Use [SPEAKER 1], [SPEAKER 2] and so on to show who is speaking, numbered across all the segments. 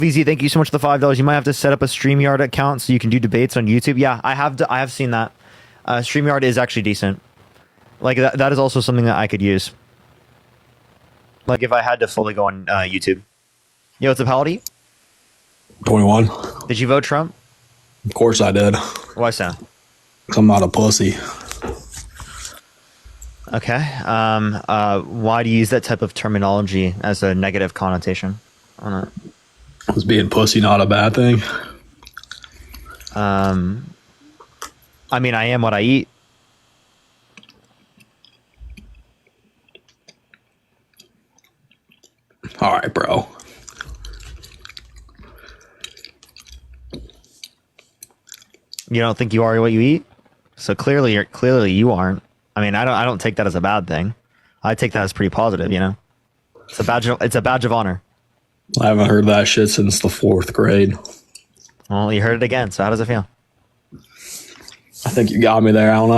[SPEAKER 1] VZ, thank you so much for the $5. You might have to set up a StreamYard account so you can do debates on YouTube. Yeah, I have seen that. StreamYard is actually decent. Like that is also something that I could use. Like if I had to fully go on YouTube. Yo, what's up, Haldy?
[SPEAKER 2] 21.
[SPEAKER 1] Did you vote Trump?
[SPEAKER 2] Of course I did.
[SPEAKER 1] Why so?
[SPEAKER 2] 'Cause I'm not a pussy.
[SPEAKER 1] Okay. Why do you use that type of terminology as a negative connotation on it?
[SPEAKER 2] Was being pussy not a bad thing?
[SPEAKER 1] I mean, I am what I eat.
[SPEAKER 2] All right, bro.
[SPEAKER 1] You don't think you are what you eat? So clearly you aren't. I mean, I don't take that as a bad thing. I take that as pretty positive, you know? It's a badge of honor.
[SPEAKER 2] I haven't heard that shit since the 4th grade.
[SPEAKER 1] Well, you heard it again, so how does it feel?
[SPEAKER 2] I think you got me there. I don't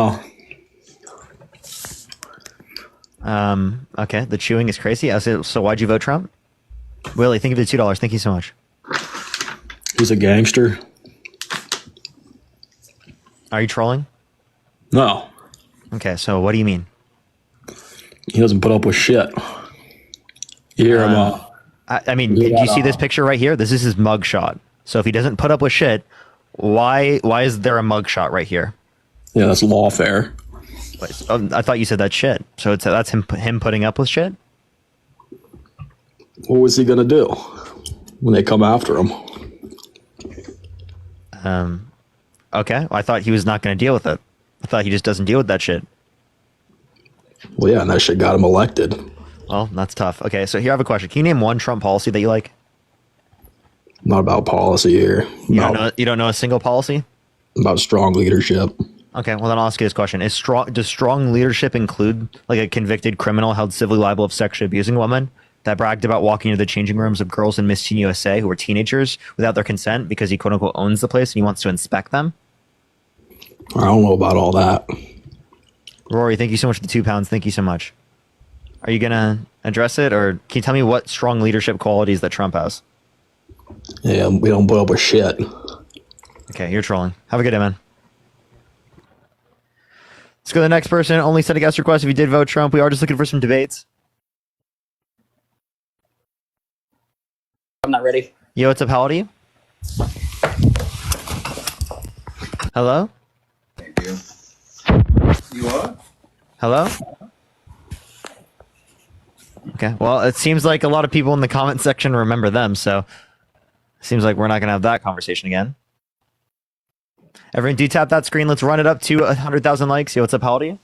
[SPEAKER 2] know.
[SPEAKER 1] Okay, the chewing is crazy. So why'd you vote Trump? Willie, thank you for the $2. Thank you so much.
[SPEAKER 2] He's a gangster.
[SPEAKER 1] Are you trolling?
[SPEAKER 2] No.
[SPEAKER 1] Okay, so what do you mean?
[SPEAKER 2] He doesn't put up with shit. You hear him
[SPEAKER 1] I mean, do you see this picture right here? This is his mugshot. So if he doesn't put up with shit, why is there a mugshot right here?
[SPEAKER 2] Yeah, that's lawfare.
[SPEAKER 1] I thought you said that's shit. So that's him putting up with shit?
[SPEAKER 2] What was he gonna do when they come after him?
[SPEAKER 1] Okay. Well, I thought he was not going to deal with it. I thought he just doesn't deal with that shit.
[SPEAKER 2] Well, yeah, and that shit got him elected.
[SPEAKER 1] Well, that's tough. Okay, so here I have a question. Can you name one Trump policy that you like?
[SPEAKER 2] Not about policy here.
[SPEAKER 1] You don't know a single policy?
[SPEAKER 2] About strong leadership.
[SPEAKER 1] Okay, well then I'll ask you this question. Does strong leadership include like a convicted criminal held civilly liable of sexually abusing a woman that bragged about walking into the changing rooms of girls in Miss Teen USA who were teenagers without their consent because he quote unquote owns the place and he wants to inspect them?
[SPEAKER 2] I don't know about all that.
[SPEAKER 1] Rory, thank you so much for the £2. Thank you so much. Are you going to address it, or can you tell me what strong leadership qualities that Trump has?
[SPEAKER 2] Yeah, we don't put up with shit.
[SPEAKER 1] Okay, you're trolling. Have a good day, man. Let's go to the next person. Only send a guest request if you did vote Trump. We are just looking for some debates.
[SPEAKER 3] I'm not ready.
[SPEAKER 1] Yo, what's up? How old are you? Hello?
[SPEAKER 4] Thank you. You are?
[SPEAKER 1] Hello? Okay, well, it seems like a lot of people in the comment section remember them, so it seems like we're not going to have that conversation again. Everyone, do tap that screen. Let's run it up to 100,000 likes. Yo, what's up? How old are you?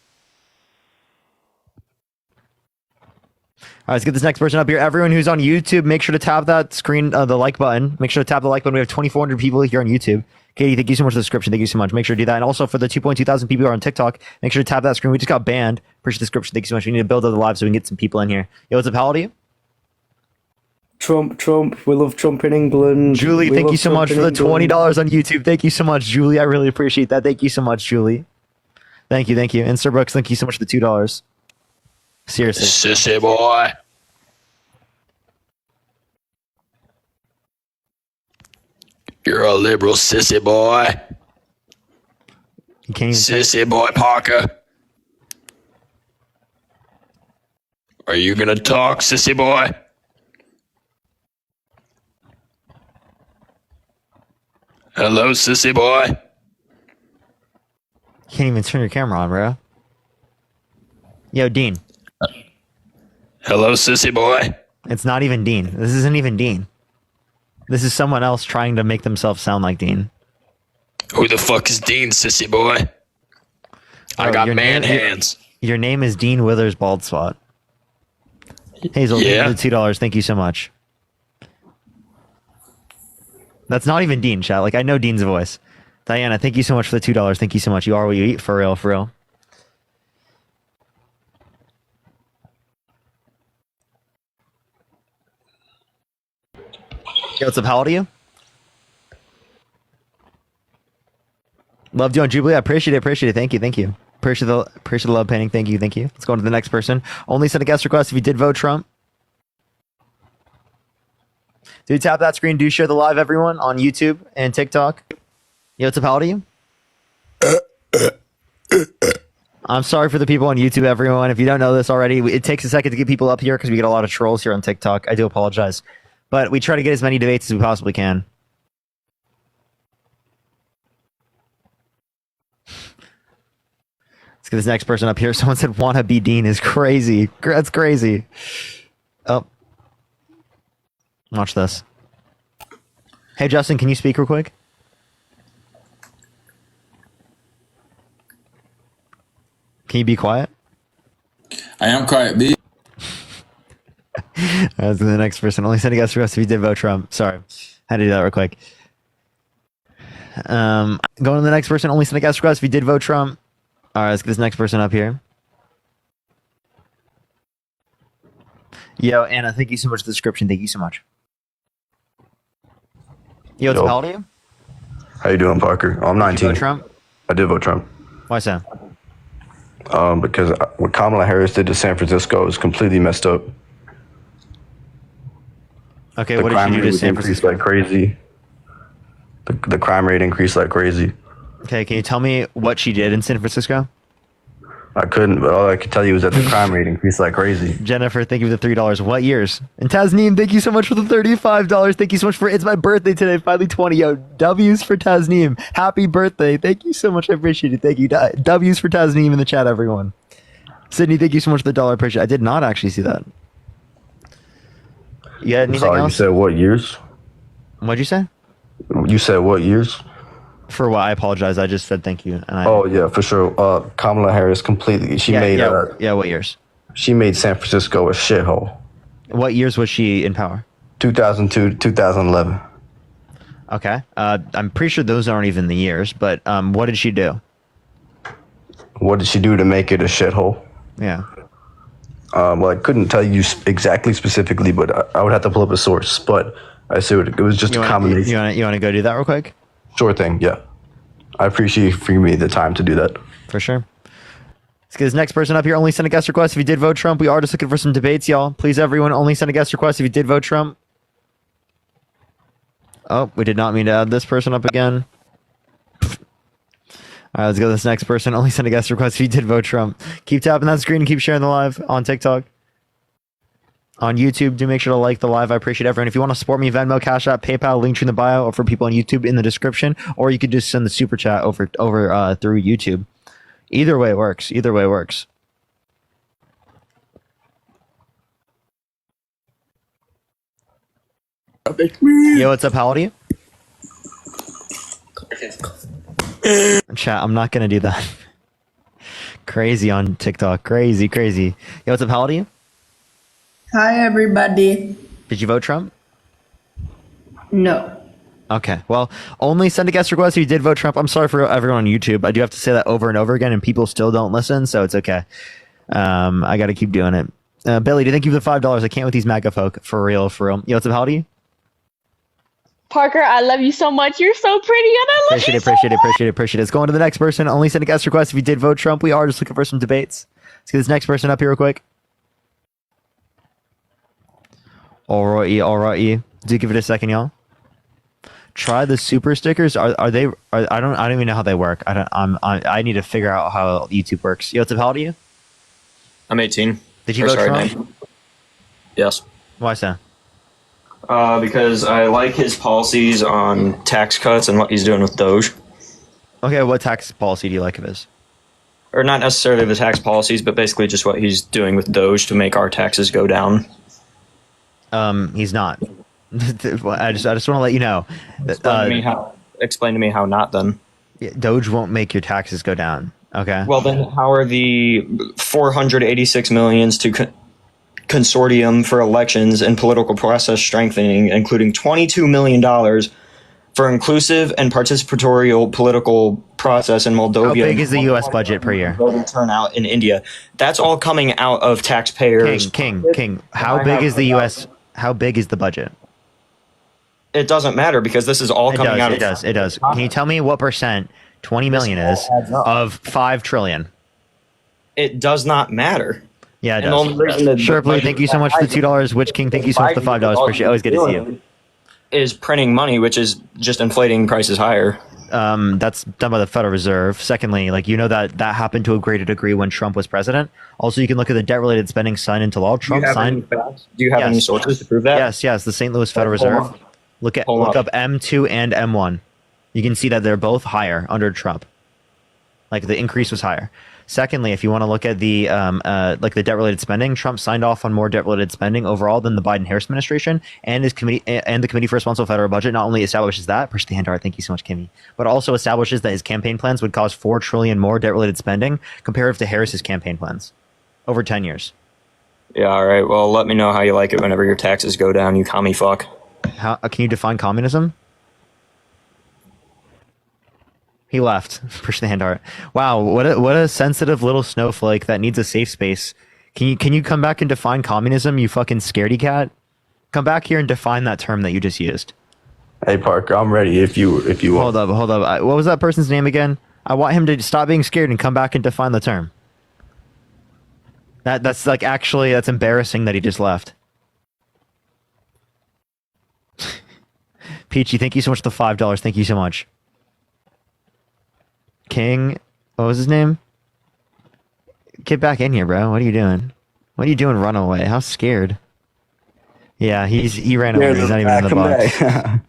[SPEAKER 1] All right, let's get this next person up here. Everyone who's on YouTube, make sure to tap that screen, the like button. Make sure to tap the like button. We have 2,400 people here on YouTube. Katie, thank you so much for the subscription. Thank you so much. Make sure to do that. And also for the 2.2 thousand people who are on TikTok, make sure to tap that screen. We just got banned. Appreciate the subscription. Thank you so much. We need to build other lives so we can get some people in here. Yo, what's up? How old are you?
[SPEAKER 5] Trump. We love Trump in England.
[SPEAKER 1] Julie, thank you so much for the $20 on YouTube. Thank you so much, Julie. I really appreciate that. Thank you so much, Julie. Thank you. And Sir Brooks, thank you so much for the $2. Seriously.
[SPEAKER 2] Sissy boy. You're a liberal sissy boy.
[SPEAKER 1] You can't even
[SPEAKER 2] Sissy boy Parker. Are you gonna talk, sissy boy? Hello, sissy boy.
[SPEAKER 1] You can't even turn your camera on, bro. Yo, Dean.
[SPEAKER 2] Hello, sissy boy.
[SPEAKER 1] It's not even Dean. This isn't even Dean. This is someone else trying to make themselves sound like Dean.
[SPEAKER 2] Who the fuck is Dean, sissy boy? I got man hands.
[SPEAKER 1] Your name is Dean Withers Bald Spot. Hazel,
[SPEAKER 2] Yeah.
[SPEAKER 1] thank you for the $2. Thank you so much. That's not even Dean, chat. Like, I know Dean's voice. Diana, thank you so much for the $2. Thank you so much. You are what you eat. For real, for real. Yo, what's up? How old are you? Loved you on Jubilee. I appreciate it. Thank you. Appreciate the love painting. Thank you. Let's go on to the next person. Only send a guest request if you did vote Trump. Do tap that screen. Do share the live, everyone, on YouTube and TikTok. Yo, what's up, how do you? I'm sorry for the people on YouTube, everyone. If you don't know this already, it takes a second to get people up here because we get a lot of trolls here on TikTok. I do apologize. But we try to get as many debates as we possibly can. Let's get this next person up here. Someone said wanna be Dean is crazy. That's crazy. Oh. Watch this. Hey, Justin, can you speak real quick? Can you be quiet?
[SPEAKER 6] I am quiet, B.
[SPEAKER 1] Let's go to the next person. Only sending us requests if you did vote Trump. Sorry. Had to do that real quick. Going to the next person. Only sending us requests if you did vote Trump. All right, let's get this next person up here. Yo, Anna, thank you so much for the description. Thank you so much. Yo, what's up, how old are you?
[SPEAKER 7] How you doing, Parker? I'm 19.
[SPEAKER 1] Did you vote Trump?
[SPEAKER 7] I did vote Trump.
[SPEAKER 1] Why so?
[SPEAKER 7] Because what Kamala Harris did to San Francisco is completely messed up.
[SPEAKER 1] Okay,
[SPEAKER 7] The
[SPEAKER 1] what did
[SPEAKER 7] crime
[SPEAKER 1] you do
[SPEAKER 7] rate
[SPEAKER 1] to San
[SPEAKER 7] increased
[SPEAKER 1] Francisco?
[SPEAKER 7] like crazy. The crime rate increased like crazy.
[SPEAKER 1] Okay, can you tell me what she did in San Francisco?
[SPEAKER 7] I couldn't, but all I could tell you was that the crime rate increased like crazy.
[SPEAKER 1] Jennifer, thank you for the $3. What years? And Tasneem, thank you so much for the $35. Thank you so much for it's my birthday today, finally 20. Yo, W's for Tasneem. Happy birthday. Thank you so much. I appreciate it. Thank you. W's for Tasneem in the chat, everyone. Sydney, thank you so much for the dollar. Appreciate it. I did not actually see that. You had anything
[SPEAKER 7] Sorry,
[SPEAKER 1] else?
[SPEAKER 7] you said what years?
[SPEAKER 1] What'd you say?
[SPEAKER 7] You said what years?
[SPEAKER 1] For what? I apologize. I just said thank you. And I,
[SPEAKER 7] Oh yeah, for sure. Kamala Harris completely. She made.
[SPEAKER 1] What years?
[SPEAKER 7] She made San Francisco a shithole.
[SPEAKER 1] What years was she in power?
[SPEAKER 7] 2002 to 2011.
[SPEAKER 1] Okay. I'm pretty sure those aren't even the years, but what did she do?
[SPEAKER 7] What did she do to make it a shithole?
[SPEAKER 1] Yeah.
[SPEAKER 7] Well, I couldn't tell you exactly specifically, but I would have to pull up a source. But I see it was just a combination.
[SPEAKER 1] You want to go do that real quick?
[SPEAKER 7] Sure thing, yeah. I appreciate you giving me the time to do that.
[SPEAKER 1] For sure. Let's get this next person up here. Only send a guest request if you did vote Trump. We are just looking for some debates, y'all. Please, everyone, only send a guest request if you did vote Trump. Oh, we did not mean to add this person up again. All right, let's go to this next person. Only send a guest request if you did vote Trump. Keep tapping that screen and keep sharing the live on TikTok. On YouTube, do make sure to like the live. I appreciate everyone. If you want to support me, Venmo, Cash App, PayPal, link in the bio, or for people on YouTube in the description, or you could just send the super chat over through YouTube. Either way works. Either way works. Yo, what's up? How old are you? Chat, I'm not gonna do that. Crazy on TikTok. Crazy. Yo, what's up? How old are you?
[SPEAKER 8] Hi, everybody.
[SPEAKER 1] Did you vote Trump?
[SPEAKER 8] No.
[SPEAKER 1] Okay. Well, only send a guest request if you did vote Trump. I'm sorry for everyone on YouTube. I do have to say that over and over again, and people still don't listen, so it's okay. I got to keep doing it. Billy, thank you for the $5. I can't with these MAGA folk. For real. Yo, what's up? How old are you?
[SPEAKER 9] Parker, I love you so much. You're so pretty, and I love you.
[SPEAKER 1] Appreciate it. Let's go on to the next person. Only send a guest request if you did vote Trump. We are just looking for some debates. Let's get this next person up here real quick. All right. Do give it a second, y'all. Try the super stickers. Are they? I don't even know how they work. I need to figure out how YouTube works. Yo, what's up? How old are you?
[SPEAKER 10] I'm 18.
[SPEAKER 1] Did you vote Trump?
[SPEAKER 10] 9. Yes.
[SPEAKER 1] Why so?
[SPEAKER 10] Because I like his policies on tax cuts and what he's doing with Doge.
[SPEAKER 1] Okay, what tax policy do you like of his?
[SPEAKER 10] Or not necessarily the tax policies, but basically just what he's doing with Doge to make our taxes go down.
[SPEAKER 1] He's not. I just want to let you know.
[SPEAKER 10] Explain to me how not then.
[SPEAKER 1] Doge won't make your taxes go down. Okay.
[SPEAKER 10] Well, then how are the 486 millions to consortium for elections and political process strengthening, including $22 million for inclusive and participatory political process in Moldova?
[SPEAKER 1] How big is the U.S. budget per year?
[SPEAKER 10] Voter turnout in India. That's all coming out of taxpayers.
[SPEAKER 1] King. How big is the U.S.? How big is the budget?
[SPEAKER 10] It doesn't matter because this is all coming out.
[SPEAKER 1] It does. Can you tell me what percent 20 million is of 5 trillion?
[SPEAKER 10] It does not matter.
[SPEAKER 1] Yeah, it does. Sure, please. Thank you so much for the $2. Witch King, thank you so much for the $5. Appreciate it. Always good to see you.
[SPEAKER 10] is printing money, which is just inflating prices higher.
[SPEAKER 1] That's done by the Federal Reserve. Secondly, like, you know, that happened to a greater degree when Trump was president. Also, you can look at the debt-related spending signed into law. Trump signed.
[SPEAKER 10] Do you have any sources to prove that?
[SPEAKER 1] Yes. The St. Louis Federal Reserve. Look up M2 and M1. You can see that they're both higher under Trump. Like, the increase was higher. Secondly, if you want to look at the like the debt-related spending, Trump signed off on more debt-related spending overall than the Biden-Harris administration, and his committee and the Committee for Responsible Federal Budget not only establishes that, push the hand hard, thank you so much, Kimmy, but also establishes that his campaign plans would cause $4 trillion more debt-related spending comparative to Harris's campaign plans over 10 years.
[SPEAKER 10] Yeah, all right. Well, let me know how you like it whenever your taxes go down, you commie fuck.
[SPEAKER 1] How can you define communism? He left. Push the hand art. Wow, what a sensitive little snowflake that needs a safe space. Can you come back and define communism, you fucking scaredy cat? Come back here and define that term that you just used.
[SPEAKER 7] Hey Parker, I'm ready if you want.
[SPEAKER 1] Hold up. What was that person's name again? I want him to stop being scared and come back and define the term. That's like, actually, that's embarrassing that he just left. Peachy, thank you so much for the $5. Thank you so much. King, what was his name? Get back in here, bro. What are you doing? What are you doing? Run away? How scared? Yeah, he ran away. He's not even in the box.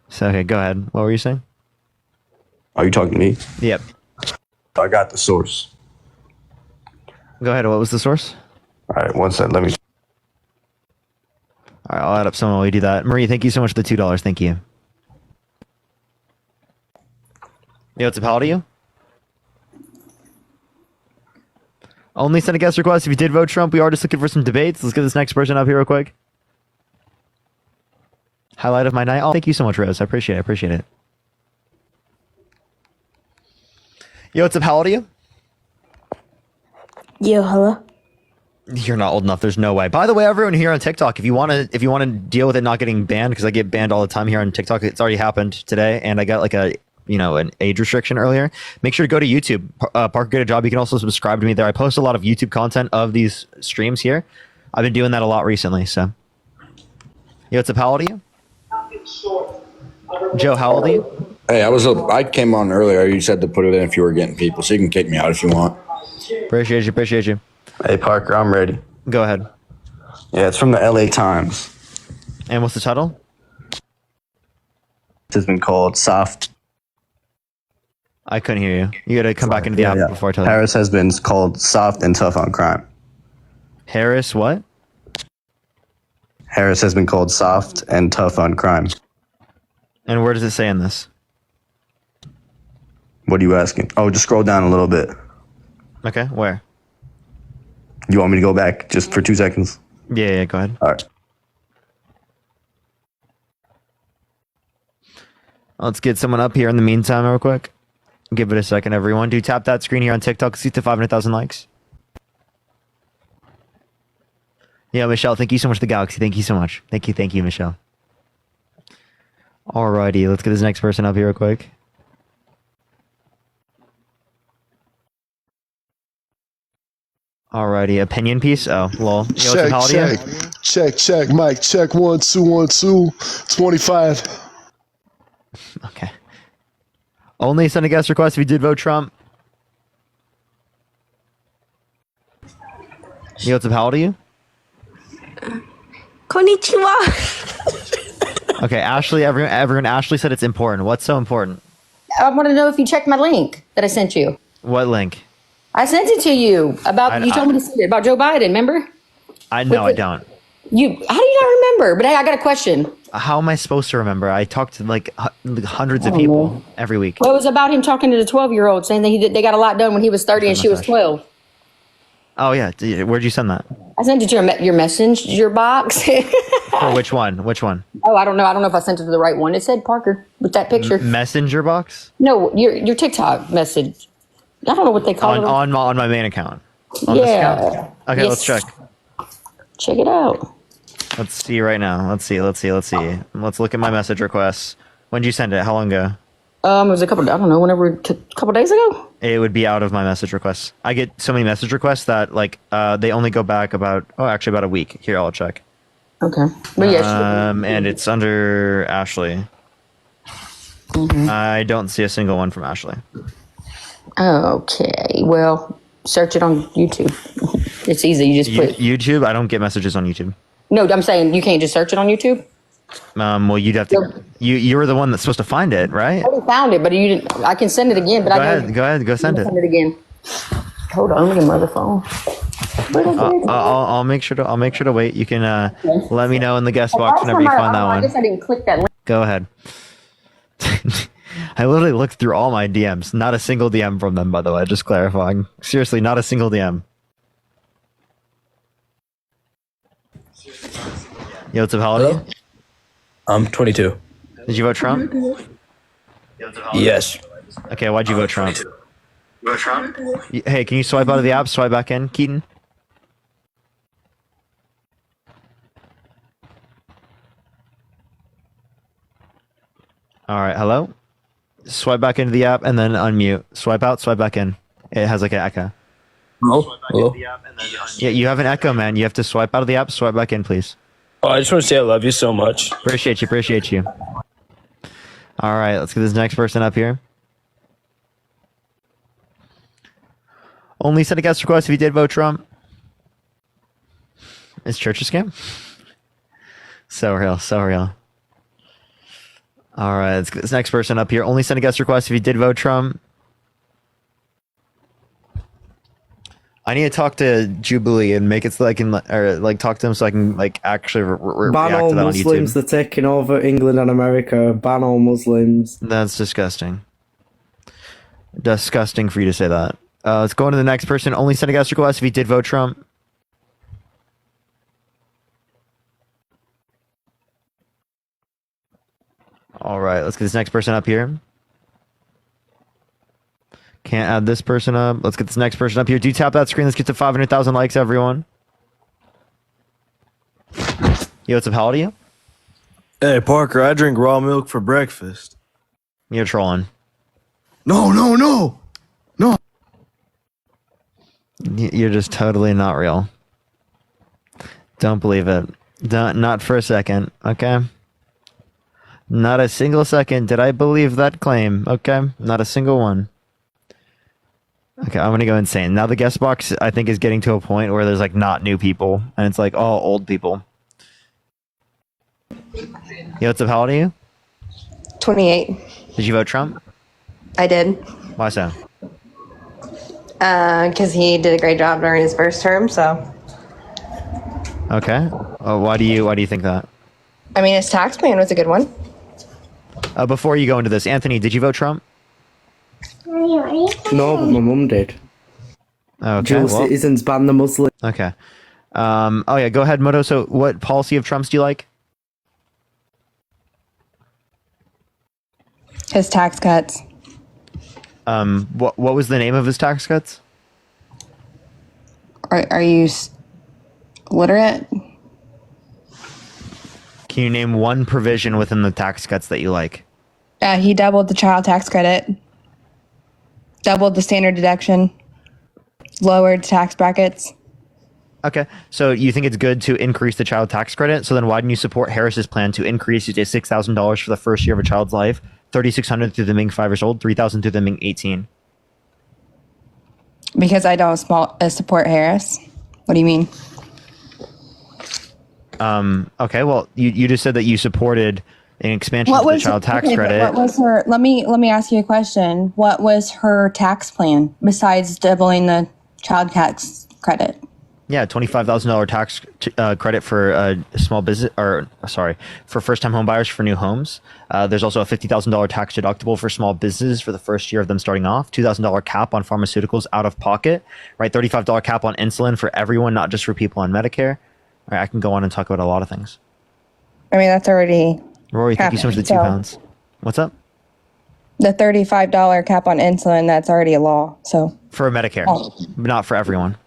[SPEAKER 1] So okay, go ahead. What were you saying?
[SPEAKER 7] Are you talking to me?
[SPEAKER 1] Yep.
[SPEAKER 7] I got the source.
[SPEAKER 1] Go ahead. What was the source?
[SPEAKER 7] All right, one second. Let me.
[SPEAKER 1] All right, I'll add up someone while you do that. Marie, thank you so much for the $2. Thank you. Yo, what's up? How old are you? Only send a guest request if you did vote Trump. We are just looking for some debates. Let's get this next person up here real quick. Highlight of my night. Oh, thank you so much, Rose. I appreciate it. Yo, what's up? How old are you?
[SPEAKER 8] Yo, hello.
[SPEAKER 1] You're not old enough. There's no way. By the way, everyone here on TikTok, if you want to deal with it not getting banned, because I get banned all the time here on TikTok. It's already happened today, and I got like an age restriction earlier. Make sure to go to YouTube. Parker, get a job. You can also subscribe to me there. I post a lot of YouTube content of these streams here. I've been doing that a lot recently. So, yo, what's up? How old are you? Joe, how old are you?
[SPEAKER 11] Hey, I came on earlier. You said to put it in if you were getting people, so you can kick me out if you want.
[SPEAKER 1] Appreciate you.
[SPEAKER 7] Hey Parker, I'm ready.
[SPEAKER 1] Go ahead.
[SPEAKER 7] Yeah, it's from the LA Times.
[SPEAKER 1] And what's the title?
[SPEAKER 7] It has been called soft.
[SPEAKER 1] I couldn't hear you. You got to come back into the app before I tell you.
[SPEAKER 7] Harris has been called soft and tough on crime.
[SPEAKER 1] Harris, what?
[SPEAKER 7] Harris has been called soft and tough on crime.
[SPEAKER 1] And where does it say in this?
[SPEAKER 7] What are you asking? Oh, just scroll down a little bit.
[SPEAKER 1] Okay, where?
[SPEAKER 7] You want me to go back just for 2 seconds?
[SPEAKER 1] Yeah, go ahead.
[SPEAKER 7] All right.
[SPEAKER 1] Let's get someone up here in the meantime real quick. Give it a second, everyone. Do tap that screen here on TikTok. See to 500,000 likes. Yeah, Michelle, thank you so much for the Galaxy. Thank you so much. Thank you, Michelle. Alrighty, let's get this next person up here real quick. Alrighty, opinion piece. Oh, lol. Yo,
[SPEAKER 12] Check. Mic check. 1 2 1 2. 25.
[SPEAKER 1] Okay. Only send a guest request if you did vote Trump. Yo, what's up? How old are you?
[SPEAKER 8] Konnichiwa.
[SPEAKER 1] Okay, Ashley. Everyone. Ashley said it's important. What's so important?
[SPEAKER 3] I want to know if you checked my link that I sent you.
[SPEAKER 1] What link?
[SPEAKER 3] I sent it to you about. You told me to send it about Joe Biden. Remember?
[SPEAKER 1] I know. I don't.
[SPEAKER 3] How do you not remember? But hey, I got a question.
[SPEAKER 1] How am I supposed to remember? I talk to like hundreds of people every week.
[SPEAKER 3] Well, it was about him talking to the 12-year-old, saying that they got a lot done when he was 30 and she was 12.
[SPEAKER 1] Oh yeah, where'd you send that?
[SPEAKER 3] I sent it to your messenger box.
[SPEAKER 1] For which one? Which one?
[SPEAKER 3] Oh, I don't know. I don't know if I sent it to the right one. It said Parker with that picture.
[SPEAKER 1] Messenger box?
[SPEAKER 3] No, your TikTok message. I don't know what they call it.
[SPEAKER 1] On my main account. On
[SPEAKER 3] yeah.
[SPEAKER 1] This account? Okay, let's check.
[SPEAKER 3] Check it out.
[SPEAKER 1] Let's see right now. Let's see. Let's look at my message requests. When did you send it? How long ago?
[SPEAKER 3] It was a couple days ago.
[SPEAKER 1] It would be out of my message requests. I get so many message requests that like they only go back about a week. Here, I'll check.
[SPEAKER 3] Okay. But yeah.
[SPEAKER 1] And it's under Ashley. I don't see a single one from Ashley.
[SPEAKER 3] Okay. Well, search it on YouTube. It's easy. You just put
[SPEAKER 1] YouTube. I don't get messages on YouTube.
[SPEAKER 3] No, I'm saying you can't just search it on YouTube.
[SPEAKER 1] Well, you'd have to. You were the one that's supposed to find it, right?
[SPEAKER 3] I already found it, but you didn't. I can send it again. But
[SPEAKER 1] Go ahead. Go send it.
[SPEAKER 3] Send it again. Hold on. Let me get my other phone.
[SPEAKER 1] I'll make sure to wait. You can let me know in the guest box whenever you find that one.
[SPEAKER 3] I guess I didn't click that link.
[SPEAKER 1] Go ahead. I literally looked through all my DMs. Not a single DM from them, by the way. Just clarifying. Seriously, not a single DM. Yo, what's up, Holiday?
[SPEAKER 7] I'm 22.
[SPEAKER 1] Did you vote Trump?
[SPEAKER 7] Yes.
[SPEAKER 1] Okay, why'd you vote Trump? Hey, can you swipe out of the app, swipe back in, Keaton? All right, hello? Swipe back into the app and then unmute. Swipe out, swipe back in. It has like an echo.
[SPEAKER 7] Hello?
[SPEAKER 1] Yeah, you have an echo, man. You have to swipe out of the app, swipe back in, please.
[SPEAKER 7] Oh, I just want to say I love you so much.
[SPEAKER 1] Appreciate you. All right, let's get this next person up here. Only send a guest request if you did vote Trump. Is church a scam? So real. All right, let's get this next person up here. Only send a guest request if you did vote Trump. I need to talk to Jubilee and make it so I can, or like talk to him so I can like actually
[SPEAKER 5] ban
[SPEAKER 1] react
[SPEAKER 5] all
[SPEAKER 1] to that
[SPEAKER 5] Muslims.
[SPEAKER 1] on YouTube.
[SPEAKER 5] They're taking over England and America. Ban all Muslims.
[SPEAKER 1] That's disgusting. Disgusting for you to say that. Let's go on to the next person. Only send a guest request if you did vote Trump. All right, let's get this next person up here. Can't add this person up. Let's get this next person up here. Do tap that screen. Let's get to 500,000 likes, everyone. Yo, what's up? How old are you?
[SPEAKER 12] Hey, Parker, I drink raw milk for breakfast.
[SPEAKER 1] You're trolling.
[SPEAKER 12] No.
[SPEAKER 1] You're just totally not real. Don't believe it. Not for a second, okay? Not a single second did I believe that claim, okay? Not a single one. Okay, I'm gonna go insane. Now the guest box, I think, is getting to a point where there's like not new people, and it's like all old people. Yo, what's up? How old are you?
[SPEAKER 9] 28.
[SPEAKER 1] Did you vote Trump?
[SPEAKER 9] I did.
[SPEAKER 1] Why so?
[SPEAKER 9] Because he did a great job during his first term, so.
[SPEAKER 1] Okay. Why do you think that?
[SPEAKER 9] I mean, his tax plan was a good one.
[SPEAKER 1] Before you go into this, Anthony, did you vote Trump?
[SPEAKER 5] No, but my mum did.
[SPEAKER 1] Okay.
[SPEAKER 5] Dual
[SPEAKER 1] Well,
[SPEAKER 5] citizens ban the Muslims.
[SPEAKER 1] okay. Oh yeah, go ahead, Moto. So, what policy of Trump's do you like?
[SPEAKER 9] His tax cuts.
[SPEAKER 1] What was the name of his tax cuts?
[SPEAKER 9] Are you literate?
[SPEAKER 1] Can you name one provision within the tax cuts that you like?
[SPEAKER 9] He doubled the child tax credit, doubled the standard deduction, lowered tax brackets.
[SPEAKER 1] Okay, so you think it's good to increase the child tax credit? So then why didn't you support Harris's plan to increase it to $6,000 for the first year of a child's life, $3,600 through them being 5 years old, $3,000 through them being 18?
[SPEAKER 9] Because I don't support Harris. What do you mean?
[SPEAKER 1] Okay, well, you just said that you supported an expansion of the child tax credit.
[SPEAKER 9] What was her? Let me ask you a question. What was her tax plan besides doubling the child tax credit?
[SPEAKER 1] Yeah, $25,000 tax credit for small business, for first-time home buyers for new homes. There's also a $50,000 tax deductible for small businesses for the first year of them starting off. $2,000 cap on pharmaceuticals out of pocket. Right, $35 cap on insulin for everyone, not just for people on Medicare. All right, I can go on and talk about a lot of things.
[SPEAKER 9] I mean, that's already.
[SPEAKER 1] Rory, thank you so much for the 2 pounds. What's up?
[SPEAKER 9] The $35 cap on insulin, that's already a law. So
[SPEAKER 1] for Medicare, not for everyone.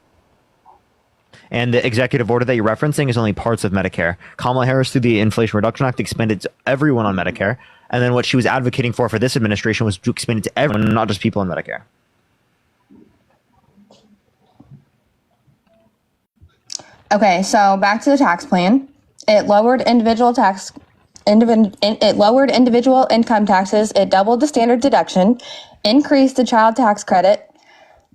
[SPEAKER 1] And the executive order that you're referencing is only parts of Medicare. Kamala Harris, through the Inflation Reduction Act, expanded to everyone on Medicare. And then what she was advocating for this administration was to expand it to everyone, not just people on Medicare.
[SPEAKER 9] okay, so back to the tax plan. It lowered individual income taxes. It doubled the standard deduction, increased the child tax credit,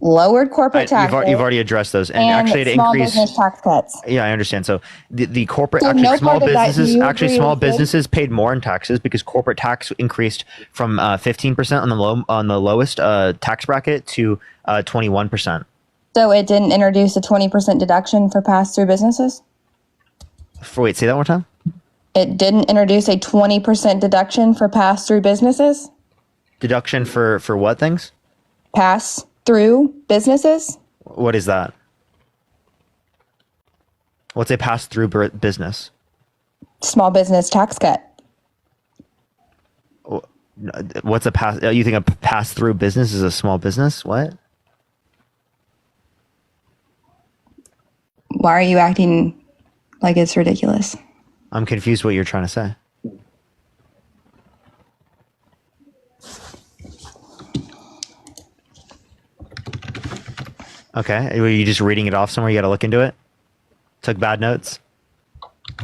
[SPEAKER 9] lowered corporate taxes.
[SPEAKER 1] You've already addressed those, and
[SPEAKER 9] and
[SPEAKER 1] actually to
[SPEAKER 9] small
[SPEAKER 1] increase
[SPEAKER 9] business tax cuts.
[SPEAKER 1] Yeah, I understand. So the corporate
[SPEAKER 9] So
[SPEAKER 1] actually
[SPEAKER 9] no
[SPEAKER 1] small
[SPEAKER 9] part of that, do
[SPEAKER 1] businesses
[SPEAKER 9] you
[SPEAKER 1] actually
[SPEAKER 9] agree
[SPEAKER 1] small
[SPEAKER 9] with this?
[SPEAKER 1] businesses paid more in taxes because corporate tax increased from 15% on the lowest tax bracket to 21%.
[SPEAKER 9] So it didn't introduce a 20% deduction for pass-through businesses?
[SPEAKER 1] Wait, say that one more time.
[SPEAKER 9] It didn't introduce a 20% deduction for pass-through businesses?
[SPEAKER 1] Deduction for what things?
[SPEAKER 9] Pass-through businesses?
[SPEAKER 1] What is that? What's a pass-through business?
[SPEAKER 9] Small business tax cut.
[SPEAKER 1] What's a pass? You think a pass-through business is a small business? What?
[SPEAKER 9] Why are you acting like it's ridiculous?
[SPEAKER 1] I'm confused what you're trying to say. Okay, were you just reading it off somewhere? You got to look into it? Took bad notes?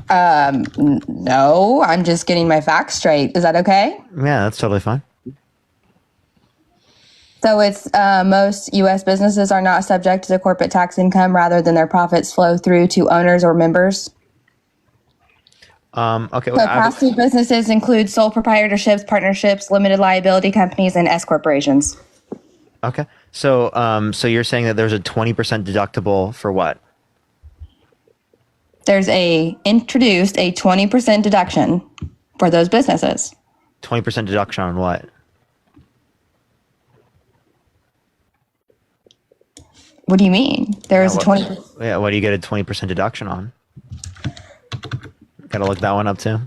[SPEAKER 9] No, I'm just getting my facts straight. Is that okay?
[SPEAKER 1] Yeah, that's totally fine.
[SPEAKER 9] So it's most U.S. businesses are not subject to the corporate tax income rather than their profits flow through to owners or members.
[SPEAKER 1] Okay.
[SPEAKER 9] So pass-through businesses include sole proprietorships, partnerships, limited liability companies, and S corporations.
[SPEAKER 1] Okay. So so you're saying that there's a 20% deductible for what?
[SPEAKER 9] There's introduced a 20% deduction for those businesses.
[SPEAKER 1] 20% deduction on what?
[SPEAKER 9] What do you mean? There is a 20.
[SPEAKER 1] Yeah, what do you get a 20% deduction on? Gotta look that one up too.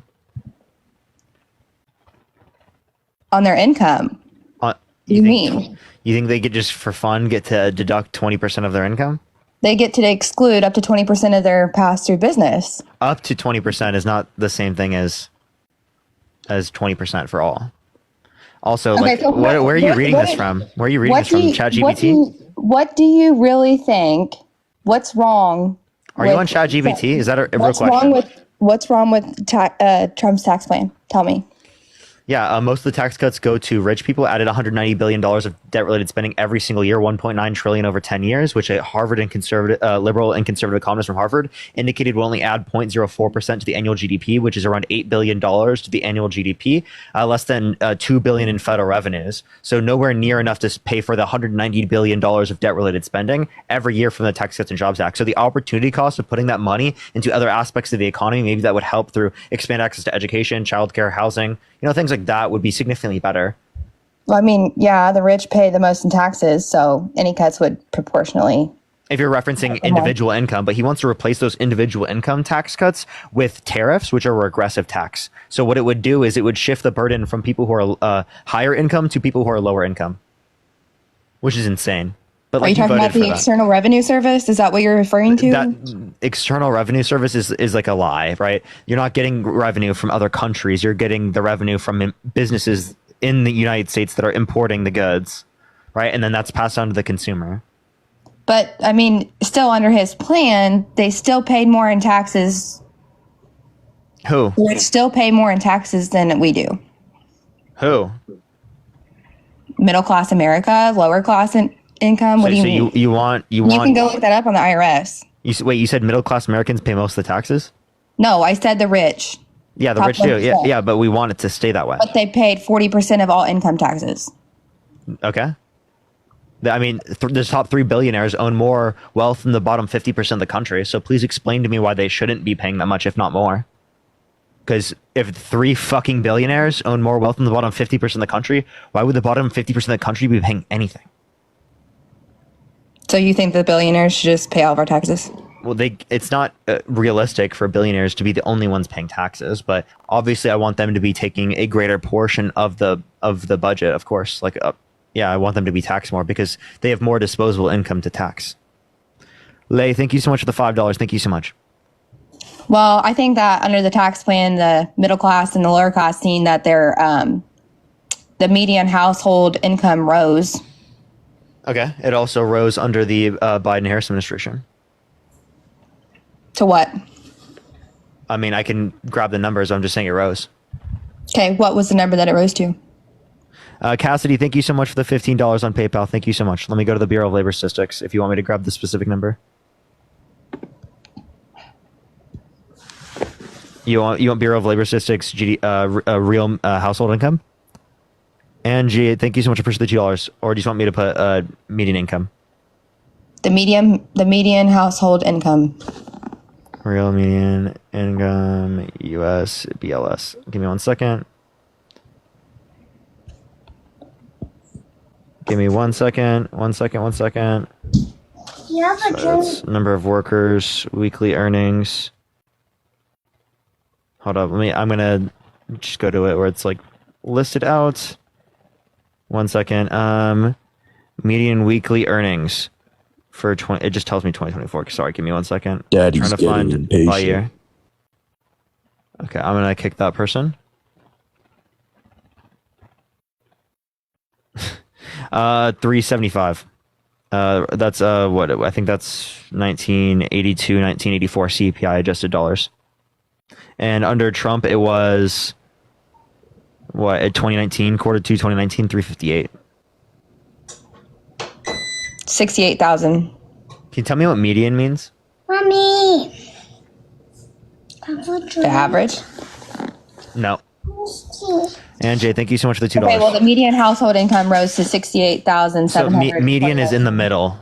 [SPEAKER 9] On their income. You mean?
[SPEAKER 1] You think they get just for fun get to deduct 20% of their income?
[SPEAKER 9] They get to exclude up to 20% of their pass-through business.
[SPEAKER 1] Up to 20% is not the same thing as 20% for all. Also,
[SPEAKER 9] Okay,
[SPEAKER 1] like,
[SPEAKER 9] so
[SPEAKER 1] where are you reading this from? Where are you reading this from? ChatGPT?
[SPEAKER 9] What do you really think? What's wrong?
[SPEAKER 1] Are you on ChatGPT? Is that a real question?
[SPEAKER 9] What's wrong with Trump's tax plan? Tell me.
[SPEAKER 1] Yeah, most of the tax cuts go to rich people. Added $190 billion of debt-related spending every single year, $1.9 trillion over 10 years, which a Harvard and liberal and conservative economist from Harvard indicated will only add 0.04% to the annual GDP, which is around $8 billion to the annual GDP, less than $2 billion in federal revenues. So nowhere near enough to pay for the $190 billion of debt-related spending every year from the Tax Cuts and Jobs Act. So the opportunity cost of putting that money into other aspects of the economy, maybe that would help through expand access to education, childcare, housing, things like that would be significantly better.
[SPEAKER 9] Well, I mean, yeah, the rich pay the most in taxes, so any cuts would proportionally.
[SPEAKER 1] If you're referencing individual income, but he wants to replace those individual income tax cuts with tariffs, which are regressive tax. So what it would do is it would shift the burden from people who are higher income to people who are lower income, which is insane. But
[SPEAKER 9] are you talking about the External Revenue Service? Is that what you're referring to?
[SPEAKER 1] That External Revenue Service is like a lie, right? You're not getting revenue from other countries. You're getting the revenue from businesses in the United States that are importing the goods, right? And then that's passed on to the consumer.
[SPEAKER 9] But, I mean, still under his plan, they still paid more in taxes.
[SPEAKER 1] Who?
[SPEAKER 9] They still pay more in taxes than we do.
[SPEAKER 1] Who?
[SPEAKER 9] Middle class America, lower class income. What do you mean?
[SPEAKER 1] You want?
[SPEAKER 9] You can go look that up on the IRS.
[SPEAKER 1] You said middle class Americans pay most of the taxes?
[SPEAKER 9] No, I said the rich.
[SPEAKER 1] Yeah, the rich do. Yeah, but we want it to stay that way.
[SPEAKER 9] But they paid 40% of all income taxes.
[SPEAKER 1] Okay. I mean, the top 3 billionaires own more wealth than the bottom 50% of the country. So please explain to me why they shouldn't be paying that much, if not more. Because if 3 fucking billionaires own more wealth than the bottom 50% of the country, why would the bottom 50% of the country be paying anything?
[SPEAKER 9] So you think the billionaires should just pay all of our taxes?
[SPEAKER 1] Well, it's not realistic for billionaires to be the only ones paying taxes, but obviously I want them to be taking a greater portion of the budget, of course. I want them to be taxed more because they have more disposable income to tax. Lay, thank you so much for the $5. Thank you so much.
[SPEAKER 9] Well, I think that under the tax plan, the middle class and the lower class seen that the median household income rose.
[SPEAKER 1] Okay. It also rose under the Biden-Harris administration.
[SPEAKER 9] To what?
[SPEAKER 1] I mean, I can grab the numbers. I'm just saying it rose.
[SPEAKER 9] Okay, what was the number that it rose to?
[SPEAKER 1] Cassidy, thank you so much for the $15 on PayPal. Thank you so much. Let me go to the Bureau of Labor Statistics if you want me to grab the specific number. You want Bureau of Labor Statistics real household income? Angie, thank you so much. I appreciate the $2. Or do you just want me to put median income?
[SPEAKER 9] The median household income.
[SPEAKER 1] Real median income, US, BLS. Give me 1 second. Give me 1 second. 1 second. 1 second.
[SPEAKER 8] Yeah,
[SPEAKER 1] So that's number of workers, weekly earnings. Hold up. I'm gonna just go to it where it's like listed out. 1 second. Median weekly earnings for it just tells me 2024. Sorry, give me 1 second.
[SPEAKER 11] Daddy's
[SPEAKER 1] trying to
[SPEAKER 11] getting
[SPEAKER 1] find
[SPEAKER 11] impatient.
[SPEAKER 1] by year. Okay, I'm gonna kick that person. 375. That's what I think that's 1982, 1984 CPI adjusted dollars. And under Trump, it was what at 2019, quarter two 2019, 358.
[SPEAKER 9] 68,000.
[SPEAKER 1] Can you tell me what median means?
[SPEAKER 8] Mommy.
[SPEAKER 9] The average.
[SPEAKER 1] No. And Jay, thank you so much for the $2.
[SPEAKER 9] Okay, well, the median household income rose to 68,700.
[SPEAKER 1] So median is in the middle.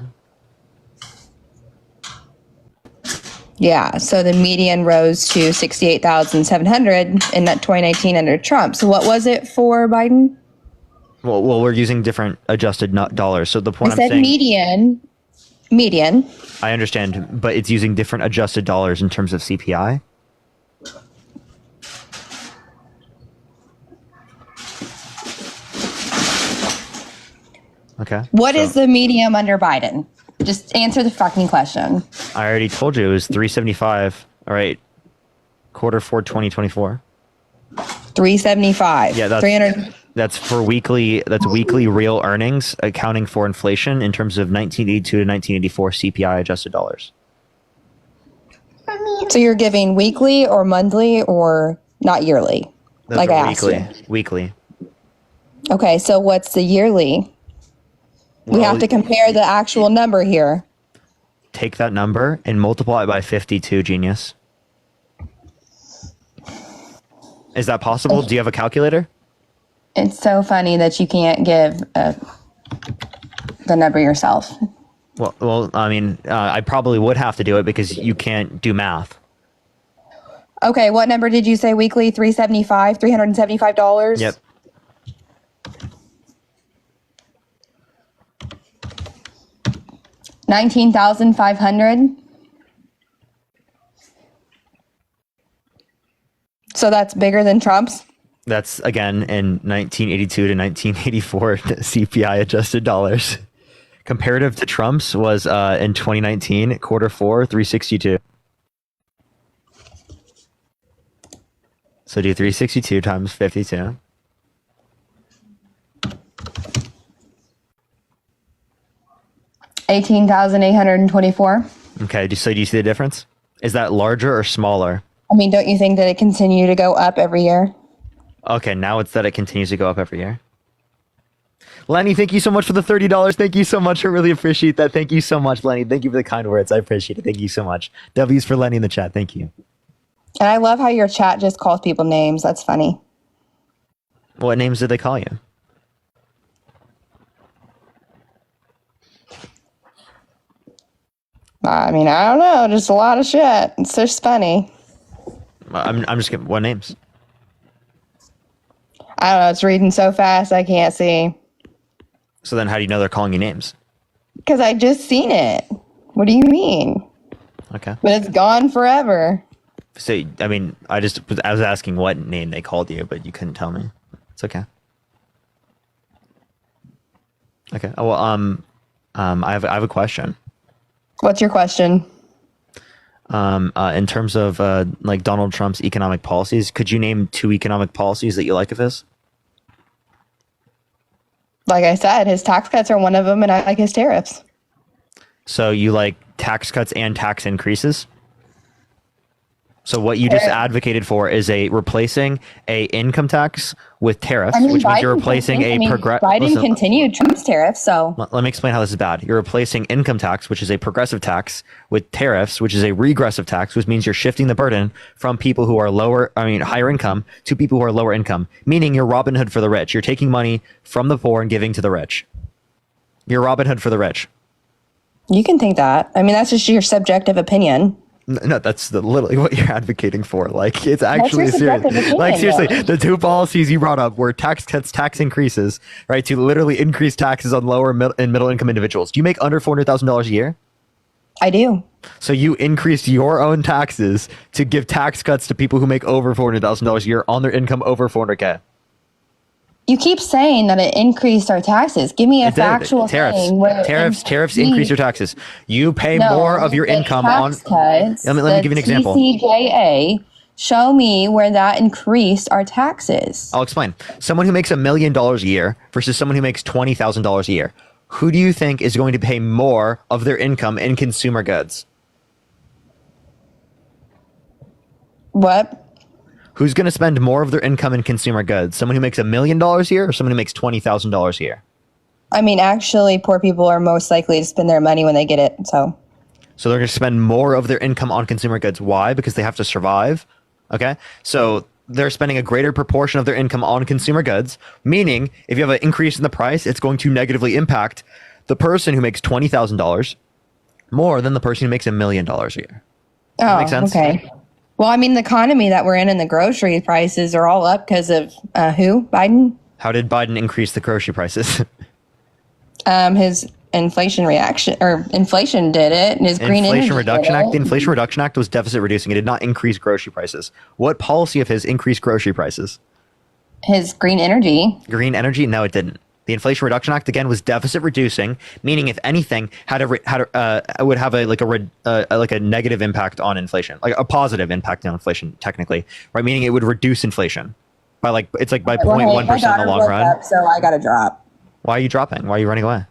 [SPEAKER 9] Yeah, so the median rose to 68,700 in that 2019 under Trump. So what was it for Biden?
[SPEAKER 1] Well, we're using different adjusted dollars. So the point
[SPEAKER 9] I said
[SPEAKER 1] I'm saying,
[SPEAKER 9] median.
[SPEAKER 1] I understand, but it's using different adjusted dollars in terms of CPI. Okay.
[SPEAKER 9] What is the median under Biden? Just answer the fucking question.
[SPEAKER 1] I already told you it was 375. All right. Quarter four 2024.
[SPEAKER 9] 375.
[SPEAKER 1] Yeah,
[SPEAKER 9] 300.
[SPEAKER 1] That's for weekly. That's weekly real earnings accounting for inflation in terms of 1982 to 1984 CPI adjusted dollars.
[SPEAKER 9] So you're giving weekly or monthly or not yearly?
[SPEAKER 1] Those
[SPEAKER 9] like
[SPEAKER 1] are
[SPEAKER 9] I asked
[SPEAKER 1] weekly.
[SPEAKER 9] you.
[SPEAKER 1] Weekly.
[SPEAKER 9] Okay, so what's the yearly? We have to compare the actual number here.
[SPEAKER 1] Take that number and multiply it by 52, genius. Is that possible? Do you have a calculator?
[SPEAKER 9] It's so funny that you can't give the number yourself.
[SPEAKER 1] Well, I mean, I probably would have to do it because you can't do math.
[SPEAKER 9] Okay, what number did you say weekly? $375?
[SPEAKER 1] Yep.
[SPEAKER 9] $19,500. So that's bigger than Trump's?
[SPEAKER 1] That's again in 1982 to 1984 CPI adjusted dollars. Comparative to Trump's was in 2019, quarter four, 362. So do 362 times 52.
[SPEAKER 9] $18,824.
[SPEAKER 1] Okay, so do you see the difference? Is that larger or smaller?
[SPEAKER 9] I mean, don't you think that it continue to go up every year?
[SPEAKER 1] Okay, now it's that it continues to go up every year. Lenny, thank you so much for the $30. Thank you so much. I really appreciate that. Thank you so much, Lenny. Thank you for the kind words. I appreciate it. Thank you so much. W's for Lenny in the chat. Thank you.
[SPEAKER 9] And I love how your chat just calls people names. That's funny.
[SPEAKER 1] What names did they call you?
[SPEAKER 9] I mean, I don't know. Just a lot of shit. It's just funny.
[SPEAKER 1] I'm just kidding. What names?
[SPEAKER 9] I don't know. It's reading so fast I can't see.
[SPEAKER 1] So then how do you know they're calling you names?
[SPEAKER 9] Because I just seen it. What do you mean?
[SPEAKER 1] Okay.
[SPEAKER 9] But it's gone forever.
[SPEAKER 1] So, I mean, I was asking what name they called you, but you couldn't tell me. It's okay. Okay. Oh, well, I have a question.
[SPEAKER 9] What's your question?
[SPEAKER 1] In terms of like Donald Trump's economic policies, could you name 2 economic policies that you like of his?
[SPEAKER 9] Like I said, his tax cuts are one of them, and I like his tariffs.
[SPEAKER 1] So you like tax cuts and tax increases? So what you just advocated for is replacing a income tax with tariffs,
[SPEAKER 9] I mean,
[SPEAKER 1] which means you're
[SPEAKER 9] Biden
[SPEAKER 1] replacing
[SPEAKER 9] Biden continued Trump's tariffs, so
[SPEAKER 1] Let me explain how this is bad. You're replacing income tax, which is a progressive tax, with tariffs, which is a regressive tax, which means you're shifting the burden from people who are higher income to people who are lower income, meaning you're Robin Hood for the rich. You're taking money from the poor and giving to the rich. You're Robin Hood for the rich.
[SPEAKER 9] you can think that. I mean, that's just your subjective opinion.
[SPEAKER 1] No, that's literally what you're advocating for. Like, it's actually serious.
[SPEAKER 9] opinion,
[SPEAKER 1] Like, seriously,
[SPEAKER 9] though.
[SPEAKER 1] the two policies you brought up were tax cuts, tax increases, right? To literally increase taxes on lower and middle income individuals. Do you make under $400,000 a year?
[SPEAKER 9] I do.
[SPEAKER 1] So you increased your own taxes to give tax cuts to people who make over $400,000 a year on their income over 400K.
[SPEAKER 9] You keep saying that it increased our taxes. Give me a factual thing. Where
[SPEAKER 1] Tariffs increase your taxes. You pay more of your income on
[SPEAKER 9] cuts.
[SPEAKER 1] Let me give you an example.
[SPEAKER 9] TCJA, show me where that increased our taxes.
[SPEAKER 1] I'll explain. Someone who makes $1 million a year versus someone who makes $20,000 a year. Who do you think is going to pay more of their income in consumer goods?
[SPEAKER 9] What?
[SPEAKER 1] Who's going to spend more of their income in consumer goods? Someone who makes $1 million a year or someone who makes $20,000 a year?
[SPEAKER 9] I mean, actually, poor people are most likely to spend their money when they get it. So
[SPEAKER 1] they're going to spend more of their income on consumer goods. Why? Because they have to survive. Okay. So they're spending a greater proportion of their income on consumer goods, meaning if you have an increase in the price, it's going to negatively impact the person who makes $20,000 more than the person who makes $1 million a year. Does that make sense?
[SPEAKER 9] Okay. Well, I mean, the economy that we're in and the grocery prices are all up because of who? Biden?
[SPEAKER 1] How did Biden increase the grocery prices?
[SPEAKER 9] His inflation reaction, or inflation did it, and his green energy
[SPEAKER 1] Reduction
[SPEAKER 9] did
[SPEAKER 1] Act.
[SPEAKER 9] it.
[SPEAKER 1] The Inflation Reduction Act was deficit reducing. It did not increase grocery prices. What policy of his increased grocery prices?
[SPEAKER 9] His green energy.
[SPEAKER 1] Green energy? No, it didn't. The Inflation Reduction Act again was deficit reducing, meaning if anything would have a negative impact on inflation, like a positive impact on inflation, technically, right? Meaning it would reduce inflation by by 0.1% in the long run.
[SPEAKER 9] Up, so I got to drop.
[SPEAKER 1] Why are you dropping? Why are you running away?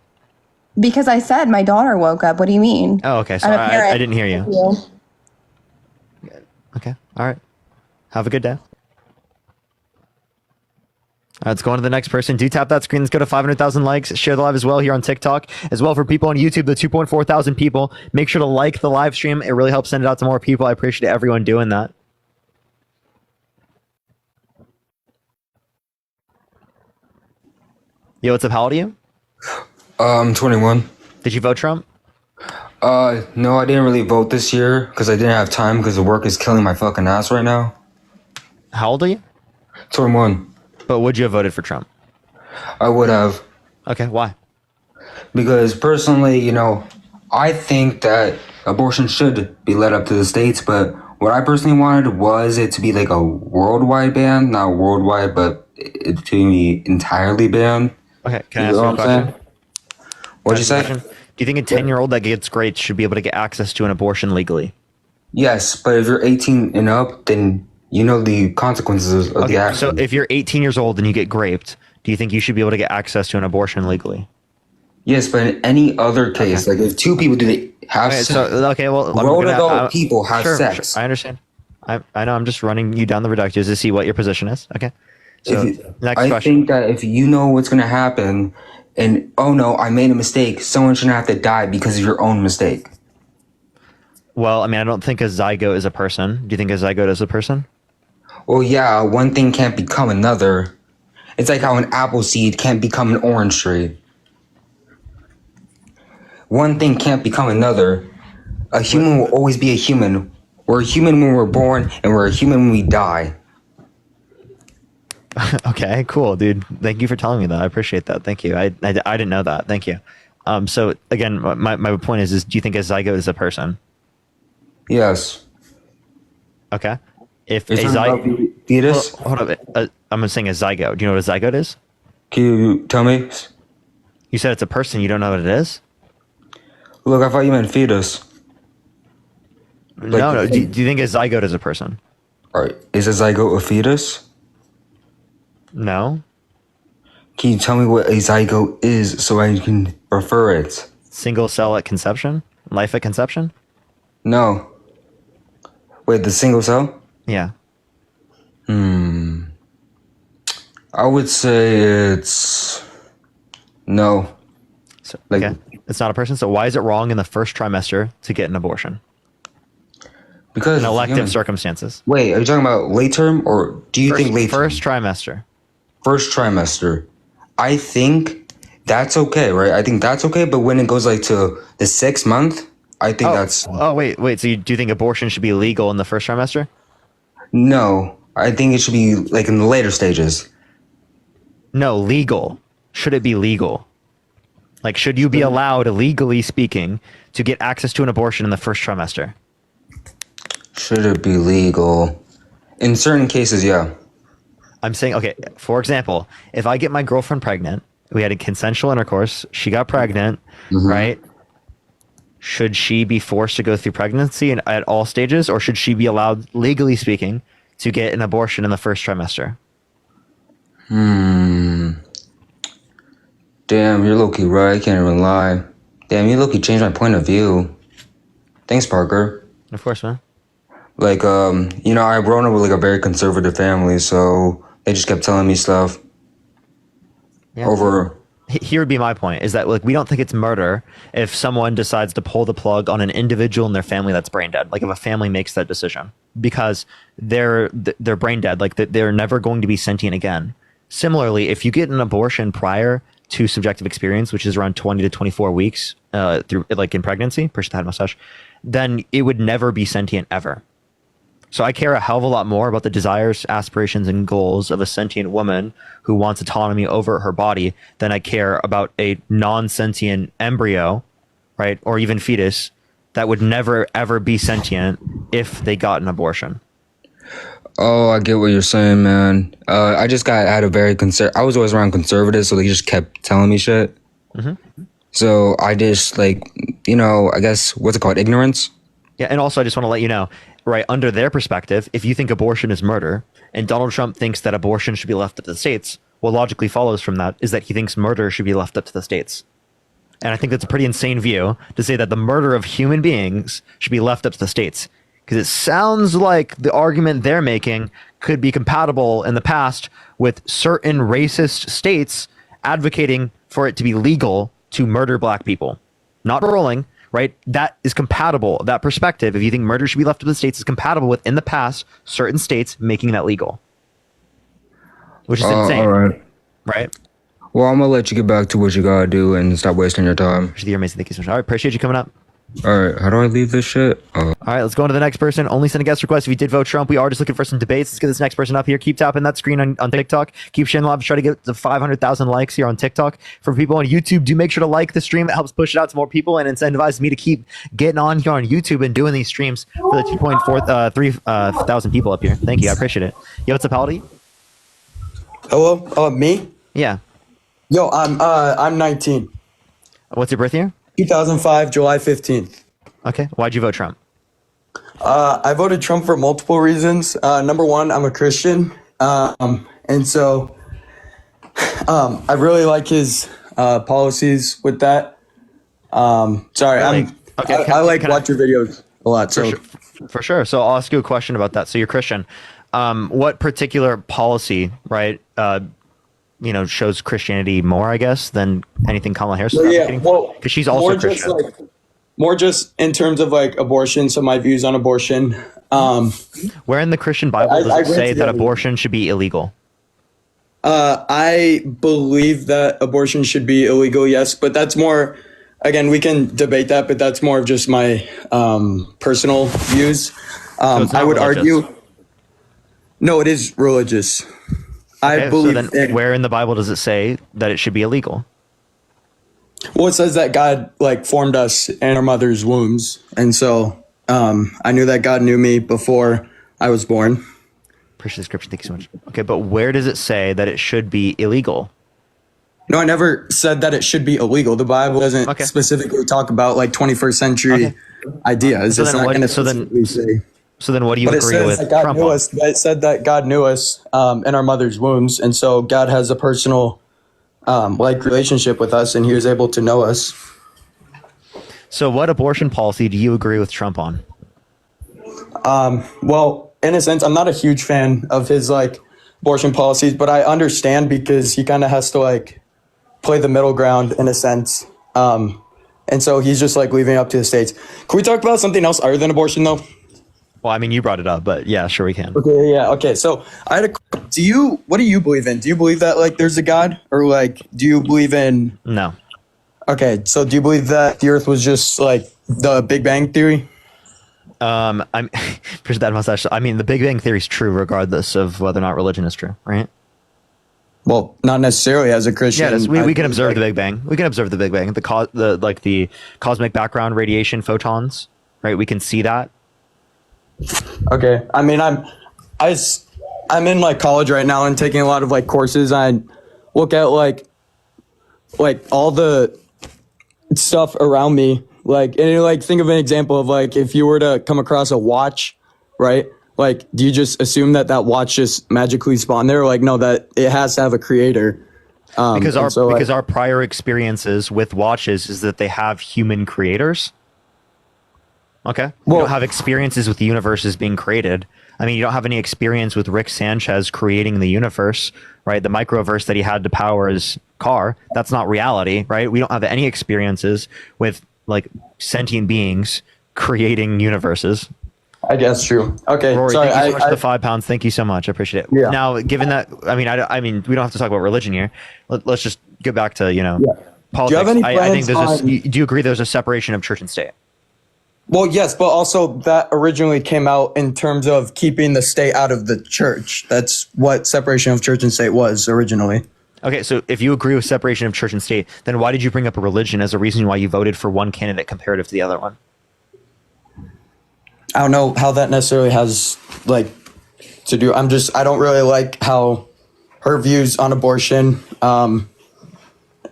[SPEAKER 9] Because I said my daughter woke up. What do you mean?
[SPEAKER 1] Oh, okay. So I didn't hear you. Okay. All right. Have a good day. Let's go on to the next person. Do tap that screen. Let's go to 500,000 likes. Share the live as well here on TikTok. As well for people on YouTube, the 2.4 thousand people. Make sure to like the live stream. It really helps send it out to more people. I appreciate everyone doing that. Yo, what's up? How old are you?
[SPEAKER 13] I'm 21.
[SPEAKER 1] Did you vote Trump?
[SPEAKER 13] No, I didn't really vote this year because I didn't have time because the work is killing my fucking ass right now.
[SPEAKER 1] How old are you?
[SPEAKER 13] 21.
[SPEAKER 1] But would you have voted for Trump?
[SPEAKER 13] I would have.
[SPEAKER 1] Okay, why?
[SPEAKER 13] Because personally, I think that abortion should be led up to the states, but what I personally wanted was it to be like a worldwide ban, not worldwide, but it to be entirely banned.
[SPEAKER 1] Okay, can I ask you a question?
[SPEAKER 13] What'd you say?
[SPEAKER 1] Do you think a 10-year-old that gets graped should be able to get access to an abortion legally?
[SPEAKER 13] Yes, but if you're 18 and up, then you know the consequences of the action.
[SPEAKER 1] So if you're 18 years old and you get graped, do you think you should be able to get access to an abortion legally?
[SPEAKER 13] Yes, but in any other case, like if two people have sex, grown adult people have sex.
[SPEAKER 1] Sure, I understand. I know. I'm just running you down the reductions to see what your position is. Okay. So next question.
[SPEAKER 13] I think that if you know what's going to happen, and oh no, I made a mistake, someone shouldn't have to die because of your own mistake.
[SPEAKER 1] Well, I mean, I don't think a zygote is a person. Do you think a zygote is a person?
[SPEAKER 13] Well, yeah, one thing can't become another. It's like how an apple seed can't become an orange tree. One thing can't become another. A human will always be a human. We're a human when we're born, and we're a human when we die.
[SPEAKER 1] Okay, cool, dude. Thank you for telling me that. I appreciate that. Thank you. I didn't know that. Thank you. So again, my point is do you think a zygote is a person?
[SPEAKER 13] Yes.
[SPEAKER 1] Okay. If
[SPEAKER 13] a zygote fetus.
[SPEAKER 1] Hold up. I'm saying a zygote. Do you know what a zygote is?
[SPEAKER 13] Can you tell me?
[SPEAKER 1] You said it's a person. You don't know what it is?
[SPEAKER 13] Look, I thought you meant fetus.
[SPEAKER 1] No. Do you think a zygote is a person?
[SPEAKER 13] All right. Is a zygote a fetus?
[SPEAKER 1] No.
[SPEAKER 13] Can you tell me what a zygote is so I can refer it?
[SPEAKER 1] Single cell at conception? Life at conception?
[SPEAKER 13] No. Wait, the single cell?
[SPEAKER 1] Yeah.
[SPEAKER 13] I would say it's no.
[SPEAKER 1] So,
[SPEAKER 13] Like-
[SPEAKER 1] okay. It's not a person. So why is it wrong in the first trimester to get an abortion?
[SPEAKER 13] Because
[SPEAKER 1] In elective
[SPEAKER 13] human.
[SPEAKER 1] circumstances.
[SPEAKER 13] Wait, are you talking about late term or do you think late
[SPEAKER 1] First trimester.
[SPEAKER 13] first trimester? I think that's okay, right? I think that's okay, but when it goes like to the 6th month, I think that's
[SPEAKER 1] Wait. So do you think abortion should be legal in the first trimester?
[SPEAKER 13] no. I think it should be like in the later stages.
[SPEAKER 1] No, legal. Should it be legal? Like, should you be allowed, legally speaking, to get access to an abortion in the first trimester?
[SPEAKER 13] Should it be legal? In certain cases, yeah.
[SPEAKER 1] I'm saying, okay, for example, if I get my girlfriend pregnant, we had a consensual intercourse, she got pregnant, right? Should she be forced to go through pregnancy at all stages, or should she be allowed, legally speaking, to get an abortion in the first trimester?
[SPEAKER 13] Damn, you're low-key right. I can't even lie. Damn, you low-key changed my point of view. Thanks, Parker.
[SPEAKER 1] Of course, man.
[SPEAKER 13] Like, I've grown up with like a very conservative family, so they just kept telling me stuff
[SPEAKER 1] Yeah.
[SPEAKER 13] over.
[SPEAKER 1] Here would be my point, is that, like, we don't think it's murder if someone decides to pull the plug on an individual in their family that's brain dead. Like, if a family makes that decision because they're brain dead, like they're never going to be sentient again. Similarly, if you get an abortion prior to subjective experience, which is around 20 to 24 weeks through, like, in pregnancy, push the head mustache, then it would never be sentient ever. So I care a hell of a lot more about the desires, aspirations, and goals of a sentient woman who wants autonomy over her body than I care about a non-sentient embryo, right, or even fetus that would never, ever be sentient if they got an abortion.
[SPEAKER 13] Oh, I get what you're saying, man. I had a very I was always around conservatives, so they just kept telling me shit. So I just, like, I guess, what's it called? Ignorance?
[SPEAKER 1] Yeah, and also I just want to let you know, right, under their perspective, if you think abortion is murder and Donald Trump thinks that abortion should be left up to the states, what logically follows from that is that he thinks murder should be left up to the states. And I think that's a pretty insane view to say that the murder of human beings should be left up to the states. Because it sounds like the argument they're making could be compatible in the past with certain racist states advocating for it to be legal to murder black people. Not rolling, right? That is compatible. That perspective, if you think murder should be left to the states, is compatible with, in the past, certain states making that legal. Which is insane.
[SPEAKER 13] All right.
[SPEAKER 1] Right?
[SPEAKER 13] Well, I'm going to let you get back to what you got to do and stop wasting your time.
[SPEAKER 1] You're amazing. Thank you so much. All right, appreciate you coming up.
[SPEAKER 13] All right, how do I leave this shit?
[SPEAKER 1] All right, let's go on to the next person. Only send a guest request if you did vote Trump. We are just looking for some debates. Let's get this next person up here. Keep tapping that screen on TikTok. Keep sharing live. Try to get to 500,000 likes here on TikTok. For people on YouTube, do make sure to like the stream. It helps push it out to more people and incentivizes me to keep getting on here on YouTube and doing these streams for the 2.4 thousand people up here. Thank you. I appreciate it. Yo, what's up, Haldy?
[SPEAKER 14] Hello? Me?
[SPEAKER 1] Yeah.
[SPEAKER 14] Yo, I'm 19.
[SPEAKER 1] What's your birth year?
[SPEAKER 14] 2005, July 15th.
[SPEAKER 1] Okay. Why'd you vote Trump?
[SPEAKER 14] I voted Trump for multiple reasons. Number one, I'm a Christian. And so I really like his policies with that. Sorry,
[SPEAKER 1] Really?
[SPEAKER 14] I like watch your videos a lot. So
[SPEAKER 1] For sure. So I'll ask you a question about that. So you're Christian. What particular policy, right, shows Christianity more, I guess, than anything Kamala Harris is advocating?
[SPEAKER 14] well,
[SPEAKER 1] because she's also Christian.
[SPEAKER 14] More just in terms of like abortion, so my views on abortion.
[SPEAKER 1] Where in the Christian Bible does it say that abortion should be illegal?
[SPEAKER 14] I believe that abortion should be illegal, yes, but that's more, again, we can debate that, but that's more of just my personal views. I would argue. No, it is religious. I believe.
[SPEAKER 1] So then where in the Bible does it say that it should be illegal?
[SPEAKER 14] Well, it says that God formed us in our mother's wombs. And so I knew that God knew me before I was born.
[SPEAKER 1] Appreciate the description. Thank you so much. Okay, but where does it say that it should be illegal?
[SPEAKER 14] No, I never said that it should be illegal. The Bible doesn't specifically talk about 21st century ideas.
[SPEAKER 1] So then what do you agree with Trump on?
[SPEAKER 14] It said that God knew us in our mother's wombs. And so God has a personal relationship with us, and he was able to know us.
[SPEAKER 1] So what abortion policy do you agree with Trump on?
[SPEAKER 14] Well, in a sense, I'm not a huge fan of his like abortion policies, but I understand because he kind of has to like play the middle ground in a sense. And so he's just like leaving it up to the states. Can we talk about something else other than abortion though?
[SPEAKER 1] Well, I mean, you brought it up, but yeah, sure we can.
[SPEAKER 14] Okay, yeah, okay. So I had what do you believe in? Do you believe that like there's a God, or like do you believe in?
[SPEAKER 1] No.
[SPEAKER 14] Okay, so do you believe that the Earth was just like the Big Bang Theory?
[SPEAKER 1] I'm appreciate that mustache. I mean, the Big Bang Theory is true regardless of whether or not religion is true, right?
[SPEAKER 14] Well, not necessarily as a Christian.
[SPEAKER 1] Yeah, we can observe the Big Bang. We can observe the Big Bang. The cosmic background radiation photons, right? We can see that.
[SPEAKER 14] Okay. I mean, I'm in like college right now and taking a lot of like courses. I look at like all the stuff around me, like, and like think of an example of like if you were to come across a watch, right? Like, do you just assume that watch just magically spawned there? Like, no, that it has to have a creator.
[SPEAKER 1] Because our prior experiences with watches is that they have human creators. Okay. You don't have experiences with the universes being created. I mean, you don't have any experience with Rick Sanchez creating the universe, right? The microverse that he had to power his car. That's not reality, right? We don't have any experiences with like sentient beings creating universes.
[SPEAKER 14] I guess true. Okay.
[SPEAKER 1] Rory,
[SPEAKER 14] sorry,
[SPEAKER 1] thank you so much for the £5. Thank you so much. I appreciate it.
[SPEAKER 14] Yeah.
[SPEAKER 1] Now, given that, I mean, we don't have to talk about religion here. Let's just get back to, politics.
[SPEAKER 14] Do you have any
[SPEAKER 1] I think
[SPEAKER 14] plans
[SPEAKER 1] do you agree there's a separation of church and state?
[SPEAKER 14] Well, yes, but also that originally came out in terms of keeping the state out of the church. That's what separation of church and state was originally.
[SPEAKER 1] Okay, so if you agree with separation of church and state, then why did you bring up a religion as a reason why you voted for one candidate comparative to the other one?
[SPEAKER 14] I don't know how that necessarily has like to do. I don't really like how her views on abortion. And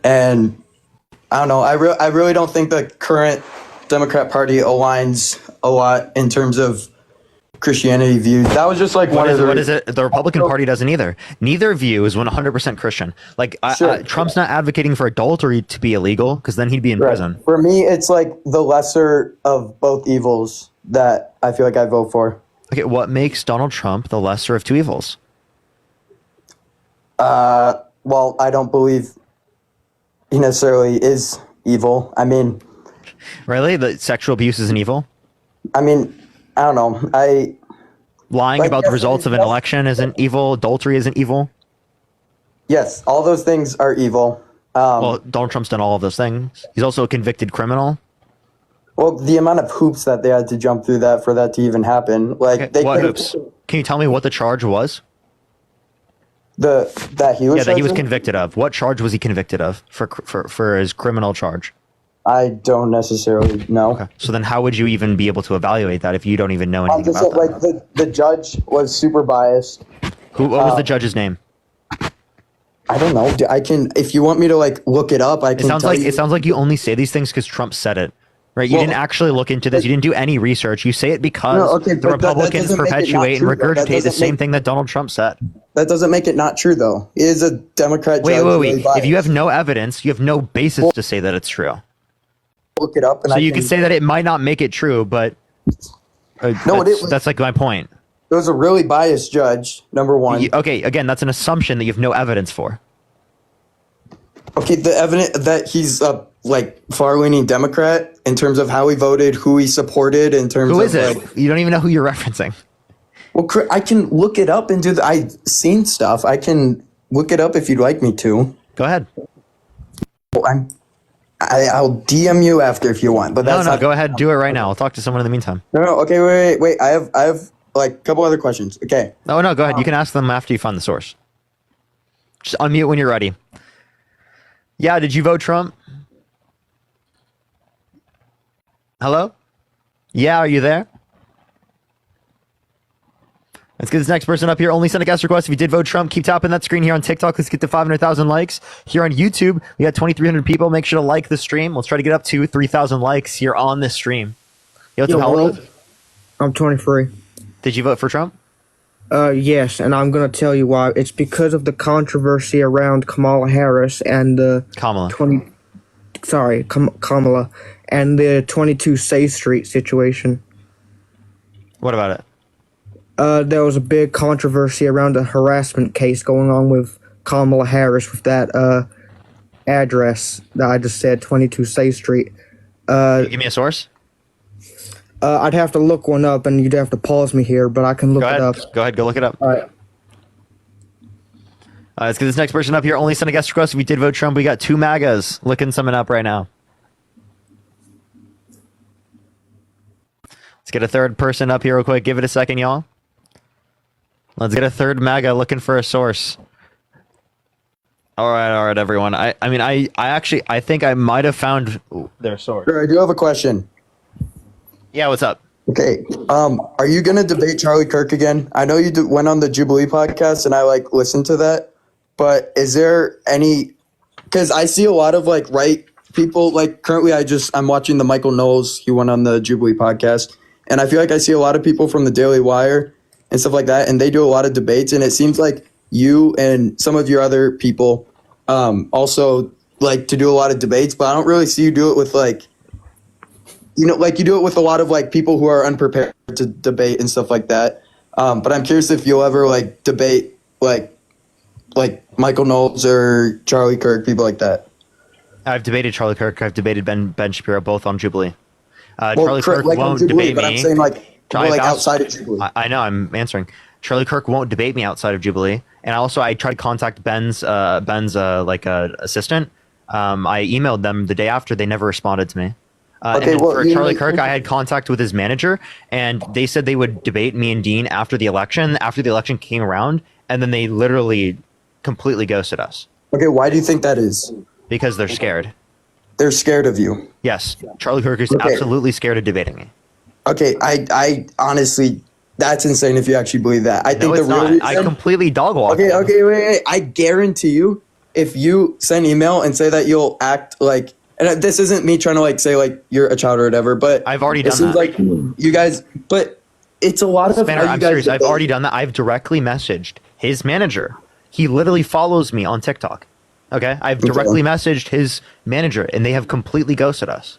[SPEAKER 14] I don't know. I really don't think the current Democrat Party aligns a lot in terms of Christianity views. That was just like
[SPEAKER 1] what is it? The Republican Party doesn't either. Neither view is 100% Christian. Like Trump's not advocating for adultery to be illegal because then he'd be in prison.
[SPEAKER 14] For me, it's like the lesser of both evils that I feel like I vote for.
[SPEAKER 1] Okay, what makes Donald Trump the lesser of two evils?
[SPEAKER 14] Well, I don't believe he necessarily is evil. I mean,
[SPEAKER 1] really, the sexual abuse is an evil?
[SPEAKER 14] I mean, I don't know.
[SPEAKER 1] Lying about the results of an election isn't evil. Adultery isn't evil.
[SPEAKER 14] Yes, all those things are evil.
[SPEAKER 1] Well, Donald Trump's done all of those things. He's also a convicted criminal.
[SPEAKER 14] Well, the amount of hoops that they had to jump through for that to even happen. Like,
[SPEAKER 1] what hoops? Can you tell me what the charge was?
[SPEAKER 14] That he was
[SPEAKER 1] convicted of. What charge was he convicted of for his criminal charge?
[SPEAKER 14] I don't necessarily know.
[SPEAKER 1] Okay. So then how would you even be able to evaluate that if you don't even know anything about that?
[SPEAKER 14] Like the judge was super biased.
[SPEAKER 1] What was the judge's name?
[SPEAKER 14] I don't know. I can, if you want me to like look it up, I can.
[SPEAKER 1] It sounds like you only say these things because Trump said it. Right, you didn't actually look into this. You didn't do any research. You say it because the Republicans perpetuate and regurgitate the same thing that Donald Trump said.
[SPEAKER 14] That doesn't make it not true, though. He is a Democrat judge.
[SPEAKER 1] Wait. If you have no evidence, you have no basis to say that it's true.
[SPEAKER 14] Look it up, and
[SPEAKER 1] so you could say that it might not make it true, but that's like my point.
[SPEAKER 14] It was a really biased judge. Number one.
[SPEAKER 1] Okay, again, that's an assumption that you have no evidence for.
[SPEAKER 14] Okay, the evidence that he's a far-leaning Democrat in terms of how he voted, who he supported, in terms of...
[SPEAKER 1] Who is it? You don't even know who you're referencing.
[SPEAKER 14] Well, I can look it up and I've seen stuff. I can look it up if you'd like me to.
[SPEAKER 1] Go ahead.
[SPEAKER 14] Well, I'll DM you after if you want. But that's
[SPEAKER 1] no, go ahead. Do it right now. I'll talk to someone in the meantime.
[SPEAKER 14] No, okay, wait. I have like a couple other questions. Okay.
[SPEAKER 1] No, go ahead. You can ask them after you find the source. Just unmute when you're ready. Yeah, did you vote Trump? Hello? Yeah, are you there? Let's get this next person up here. Only send a guest request if you did vote Trump. Keep tapping that screen here on TikTok. Let's get to 500,000 likes. Here on YouTube, we got 2,300 people. Make sure to like the stream. Let's try to get up to 3,000 likes here on this stream. How old?
[SPEAKER 15] I'm 23.
[SPEAKER 1] Did you vote for Trump?
[SPEAKER 15] Yes, and I'm going to tell you why. It's because of the controversy around Kamala Harris and the
[SPEAKER 1] Kamala
[SPEAKER 15] and the 22 Safe Street situation.
[SPEAKER 1] What about it?
[SPEAKER 15] There was a big controversy around a harassment case going on with Kamala Harris with that address that I just said, 22 State Street.
[SPEAKER 1] Can you give me a source?
[SPEAKER 15] I'd have to look one up, and you'd have to pause me here, but I can look it up.
[SPEAKER 1] Go ahead. Go look it up.
[SPEAKER 15] All right.
[SPEAKER 1] Let's get this next person up here. Only send a guest request if we did vote Trump. We got 2 MAGAs looking someone up right now. Let's get a third person up here real quick. Give it a second, y'all. Let's get a third MAGA looking for a source. All right, everyone. I think I might have found their source.
[SPEAKER 14] Sure, I do have a question.
[SPEAKER 1] Yeah, what's up?
[SPEAKER 14] Okay. Are you going to debate Charlie Kirk again? I know you went on the Jubilee podcast, and I listened to that. But is there any? Because I see a lot of right people. Currently, I'm watching the Michael Knowles. He went on the Jubilee podcast, and I feel like I see a lot of people from the Daily Wire and stuff like that, and they do a lot of debates. And it seems like you and some of your other people also like to do a lot of debates, but I don't really see you do it with you do it with a lot of people who are unprepared to debate and stuff like that. But I'm curious if you'll ever debate like Michael Knowles or Charlie Kirk, people like that.
[SPEAKER 1] I've debated Charlie Kirk. I've debated Ben Shapiro, both on Jubilee. Charlie Kirk won't
[SPEAKER 14] Jubilee,
[SPEAKER 1] debate
[SPEAKER 14] but
[SPEAKER 1] me.
[SPEAKER 14] I'm saying outside of Jubilee.
[SPEAKER 1] I know. I'm answering. Charlie Kirk won't debate me outside of Jubilee, and I tried to contact Ben's assistant. I emailed them the day after. They never responded to me. For Charlie Kirk, I had contact with his manager, and they said they would debate me and Dean after the election. After the election came around, and then they literally completely ghosted us.
[SPEAKER 14] Okay, why do you think that is?
[SPEAKER 1] Because they're scared.
[SPEAKER 14] They're scared of you.
[SPEAKER 1] Yes, Charlie Kirk is absolutely scared of debating me.
[SPEAKER 14] Okay, I honestly, that's insane if you actually believe that. I think
[SPEAKER 1] it's
[SPEAKER 14] the real
[SPEAKER 1] not.
[SPEAKER 14] reason,
[SPEAKER 1] I completely dog walk.
[SPEAKER 14] Okay, wait. I guarantee you, if you send email and say that you'll act like, and this isn't me trying to say you're a child or whatever, but
[SPEAKER 1] I've already done that.
[SPEAKER 14] It seems like you guys, but it's a lot of
[SPEAKER 1] Spanner, I'm serious. I've already done that. I've directly messaged his manager. He literally follows me on TikTok. Okay, I've directly messaged his manager, and they have completely ghosted us.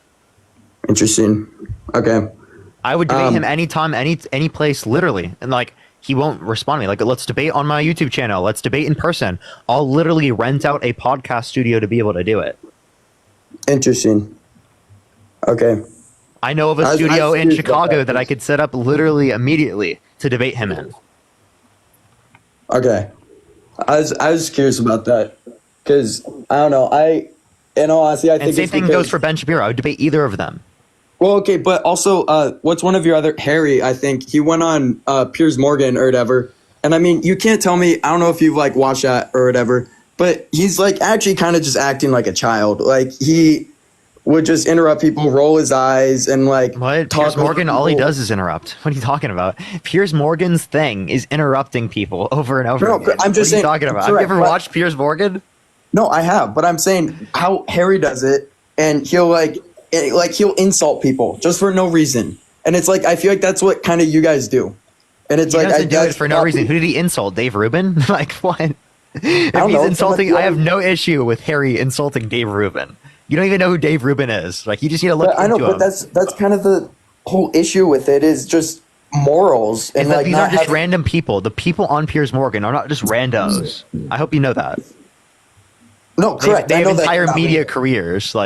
[SPEAKER 14] Interesting. Okay.
[SPEAKER 1] I would debate him anytime, any place, literally, and he won't respond to me. Let's debate on my YouTube channel. Let's debate in person. I'll literally rent out a podcast studio to be able to do it.
[SPEAKER 14] Interesting. Okay.
[SPEAKER 1] I know of a studio in Chicago that I could set up literally immediately to debate him in.
[SPEAKER 14] Okay. I was curious about that because I don't know. In all honesty, I think
[SPEAKER 1] and same thing goes for Ben Shapiro. I would debate either of them.
[SPEAKER 14] Well, okay, but also, what's one of your other Harry? I think he went on Piers Morgan or whatever, and I mean, you can't tell me. I don't know if you've watched that or whatever, but he's actually kind of just acting like a child. He would just interrupt people, roll his eyes, and
[SPEAKER 1] what? Piers Morgan, all he does is interrupt. What are you talking about? Piers Morgan's thing is interrupting people over and over again.
[SPEAKER 14] I'm just saying.
[SPEAKER 1] What are you talking about? Have you ever watched Piers Morgan?
[SPEAKER 14] No, I have, but I'm saying how Harry does it, and he'll he'll insult people just for no reason, and it's I feel like that's what kind of you guys do, and it's
[SPEAKER 1] he doesn't do it for no reason. Who did he insult? Dave Rubin? What? If he's insulting, I have no issue with Harry insulting Dave Rubin. You don't even know who Dave Rubin is. You just need to look into him.
[SPEAKER 14] I know, but that's kind of the whole issue with it is just morals. And
[SPEAKER 1] these aren't just random people. The people on Piers Morgan are not just randos. I hope you know that.
[SPEAKER 14] No, correct.
[SPEAKER 1] They have entire media careers.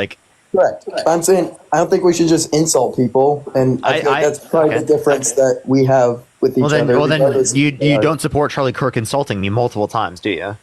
[SPEAKER 14] Correct. I'm saying I don't think we should just insult people, and I think that's probably the difference that we have with each other.
[SPEAKER 1] Well, then you don't support Charlie Kirk insulting me multiple times, do you?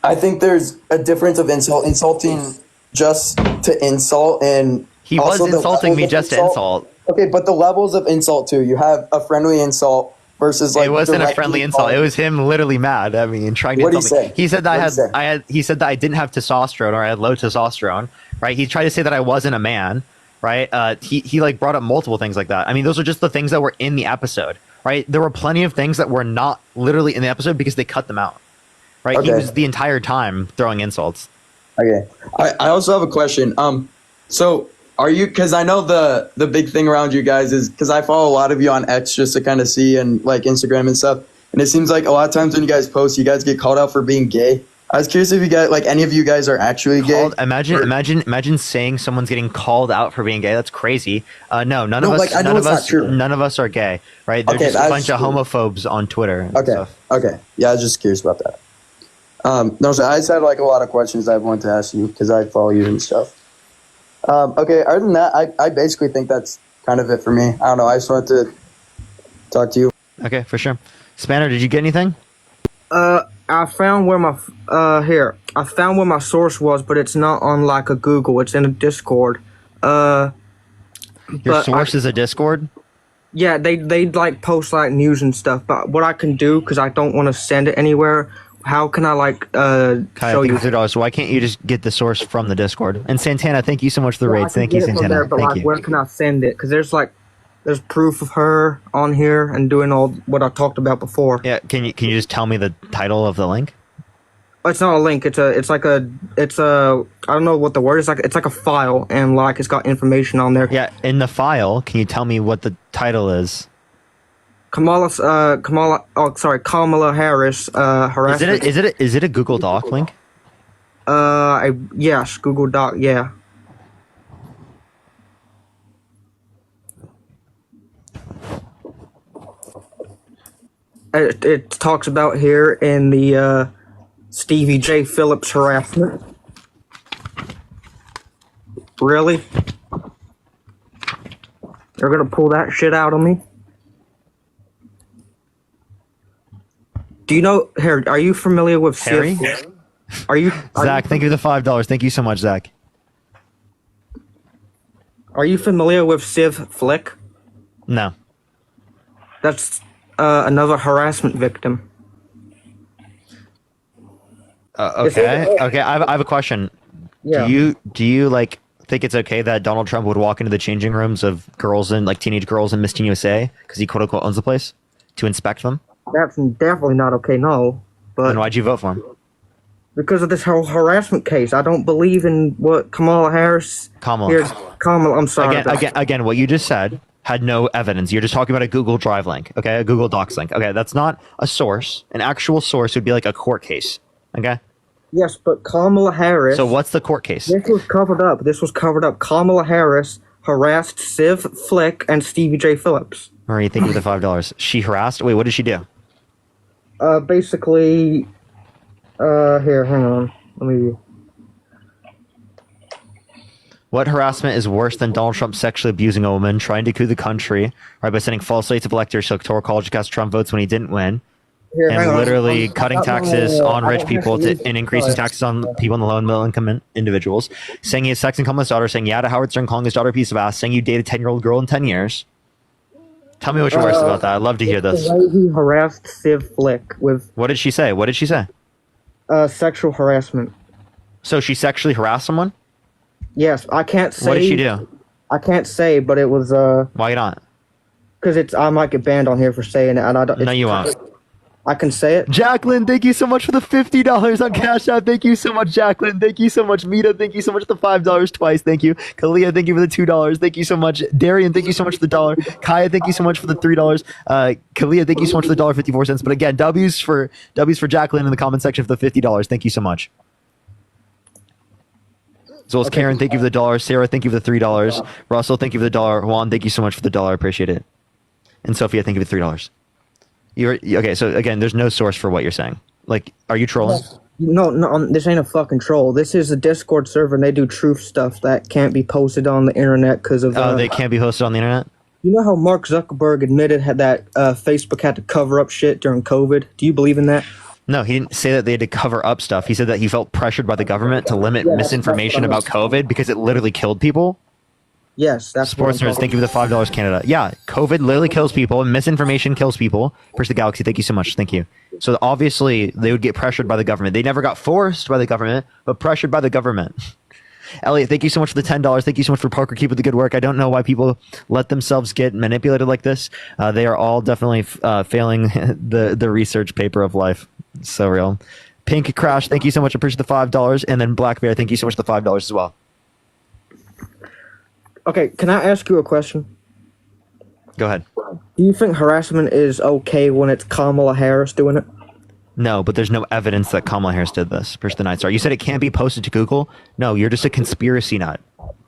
[SPEAKER 14] I think there's a difference of insulting just to insult, and
[SPEAKER 1] he was insulting me just to insult.
[SPEAKER 14] Okay, but the levels of insult too. You have a friendly insult versus
[SPEAKER 1] it wasn't a friendly insult. It was him literally mad at me and trying to insult me. He said that he said that I didn't have testosterone or I had low testosterone. Right? He tried to say that I wasn't a man. Right? He brought up multiple things like that. I mean, those are just the things that were in the episode. Right? There were plenty of things that were not literally in the episode because they cut them out. Right? Okay. He was the entire time throwing insults.
[SPEAKER 14] Okay. I also have a question. So are you, because I know the big thing around you guys is, because I follow a lot of you on X just to kind of see, and Instagram and stuff, and it seems like a lot of times when you guys post, you guys get called out for being gay. I was curious if you guys, like, any of you guys are actually gay.
[SPEAKER 1] Imagine saying someone's getting called out for being gay. That's crazy. No, none of us.
[SPEAKER 14] Like, I know it's not true.
[SPEAKER 1] None of us are gay, right? They're just a bunch of homophobes on Twitter. And stuff.
[SPEAKER 14] Okay. Yeah, I was just curious about that. No, so I just had like a lot of questions I wanted to ask you because I follow you and stuff. Okay, other than that, I basically think that's kind of it for me. I don't know. I just wanted to talk to you.
[SPEAKER 1] Okay, for sure. Spanner, did you get anything?
[SPEAKER 15] I found where my I found where my source was, but it's not on like a Google. It's in a Discord.
[SPEAKER 1] Your source is a Discord?
[SPEAKER 15] Yeah, they like post like news and stuff. But what I can do, because I don't want to send it anywhere, how can I like show you?
[SPEAKER 1] $3. Why can't you just get the source from the Discord? And Santana, thank you so much for the raids. Thank you, Santana.
[SPEAKER 15] There, but
[SPEAKER 1] thank
[SPEAKER 15] like,
[SPEAKER 1] you.
[SPEAKER 15] where can I send it? Because there's proof of her on here and doing all what I talked about before.
[SPEAKER 1] Yeah, can you just tell me the title of the link?
[SPEAKER 15] It's not a link. It's a I don't know what the word is. It's like a file, and like it's got information on there.
[SPEAKER 1] Yeah, in the file, can you tell me what the title is?
[SPEAKER 15] Kamala Harris harassment.
[SPEAKER 1] Is it a Google Doc link?
[SPEAKER 15] Yes, Google Doc. Yeah. It talks about here in the Stevie J. Phillips harassment. Really? They're gonna pull that shit out of me? Do you know, Harry, are you familiar with
[SPEAKER 1] Harry? Zach, thank you for the $5. Thank you so much, Zach.
[SPEAKER 15] Are you familiar with Civ Flick?
[SPEAKER 1] No.
[SPEAKER 15] That's another harassment victim.
[SPEAKER 1] Okay. I have a question.
[SPEAKER 15] Yeah.
[SPEAKER 1] Do you like think it's okay that Donald Trump would walk into the changing rooms of girls and like teenage girls in Miss Teen USA because he quote unquote owns the place to inspect them?
[SPEAKER 15] That's definitely not okay. No. But
[SPEAKER 1] then why'd you vote for him?
[SPEAKER 15] Because of this whole harassment case. I don't believe in what Kamala Harris.
[SPEAKER 1] Kamala,
[SPEAKER 15] I'm sorry.
[SPEAKER 1] Again, what you just said had no evidence. You're just talking about a Google Drive link, okay? A Google Docs link. Okay, that's not a source. An actual source would be like a court case, okay?
[SPEAKER 15] Yes, but Kamala Harris...
[SPEAKER 1] So what's the court case?
[SPEAKER 15] This was covered up. Kamala Harris harassed Civ Flick and Stevie J. Phillips.
[SPEAKER 1] Marie, thank you for the $5. She harassed... Wait, what did she do?
[SPEAKER 15] Basically... here, hang on. Let me...
[SPEAKER 1] What harassment is worse than Donald Trump sexually abusing a woman, trying to coup the country, right, by sending false slates of electors to electoral college to cast Trump votes when he didn't win, and literally cutting taxes on rich people and increasing taxes on people in the low and middle income individuals, saying he has sex and come with his daughter, saying yeah to Howard Stern, calling his daughter a piece of ass, saying you dated a 10-year-old girl in 10 years. Tell me what you're worst about that. I'd love to hear this.
[SPEAKER 15] He harassed Civ Flick with...
[SPEAKER 1] What did she say?
[SPEAKER 15] Sexual harassment.
[SPEAKER 1] So she sexually harassed someone?
[SPEAKER 15] Yes, I can't say...
[SPEAKER 1] What did she do?
[SPEAKER 15] I can't say, but it was...
[SPEAKER 1] Why not?
[SPEAKER 15] Because I might get banned on here for saying it, and I don't...
[SPEAKER 1] No, you won't.
[SPEAKER 15] I can say it.
[SPEAKER 1] Jacqueline, thank you so much for the $50 on Cash App. Thank you so much, Jacqueline. Thank you so much, Mita. Thank you so much for the $5 twice. Thank you. Kalia, thank you for the $2. Thank you so much. Darian, thank you so much for the $1. Kaya, thank you so much for the $3. Kalia, thank you so much for the $1.54. But again, W's for Jacqueline in the comment section for the $50. Thank you so much. As well as Karen, thank you for the $1. Sarah, thank you for the $3. Russell, thank you for the $1. Juan, thank you so much for the $1. Appreciate it. And Sophia, thank you for the $3. Okay, so again, there's no source for what you're saying. Like, are you trolling?
[SPEAKER 15] No, this ain't a fucking troll. This is a Discord server, and they do truth stuff that can't be posted on the internet because of...
[SPEAKER 1] they can't be hosted on the internet?
[SPEAKER 15] You know how Mark Zuckerberg admitted that Facebook had to cover up shit during COVID? Do you believe in that?
[SPEAKER 1] No, he didn't say that they had to cover up stuff. He said that he felt pressured by the government to limit misinformation about COVID because it literally killed people.
[SPEAKER 15] Yes, that's
[SPEAKER 1] Sports Nerds, thank you for the $5, Canada. Yeah, COVID literally kills people, and misinformation kills people. First the Galaxy, thank you so much. Thank you. So obviously, they would get pressured by the government. They never got forced by the government, but pressured by the government. Elliot, thank you so much for the $10. Thank you so much for Parker. Keep up the good work. I don't know why people let themselves get manipulated like this. They are all definitely failing the research paper of life. It's so real. Pink Crash, thank you so much. I appreciate the $5. And then Black Bear, thank you so much for the $5 as well.
[SPEAKER 15] Okay, can I ask you a question?
[SPEAKER 1] Go ahead.
[SPEAKER 15] Do you think harassment is okay when it's Kamala Harris doing it?
[SPEAKER 1] No, but there's no evidence that Kamala Harris did this. Push the 9-star. You said it can't be posted to Google. No, you're just a conspiracy nut.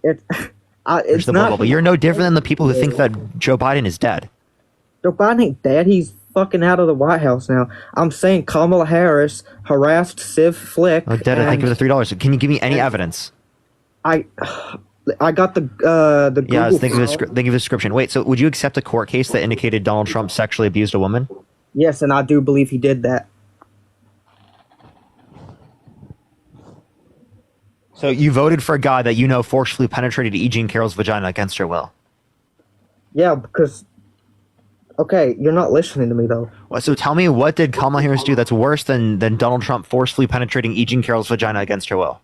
[SPEAKER 15] It's
[SPEAKER 1] The
[SPEAKER 15] not.
[SPEAKER 1] bubble. But you're no different than the people who think that Joe Biden is dead.
[SPEAKER 15] Joe Biden ain't dead. He's fucking out of the White House now. I'm saying Kamala Harris harassed Civ Flick.
[SPEAKER 1] Oh, dead. Thank you for the $3. Can you give me any evidence?
[SPEAKER 15] I got the Google.
[SPEAKER 1] Yes, thank you for the description. Wait, so would you accept a court case that indicated Donald Trump sexually abused a woman?
[SPEAKER 15] Yes, and I do believe he did that.
[SPEAKER 1] So you voted for a guy that you know forcefully penetrated E. Jean Carroll's vagina against her will.
[SPEAKER 15] Yeah, because. Okay, you're not listening to me though.
[SPEAKER 1] Well, so tell me, what did Kamala Harris do that's worse than Donald Trump forcefully penetrating E. Jean Carroll's vagina against her will?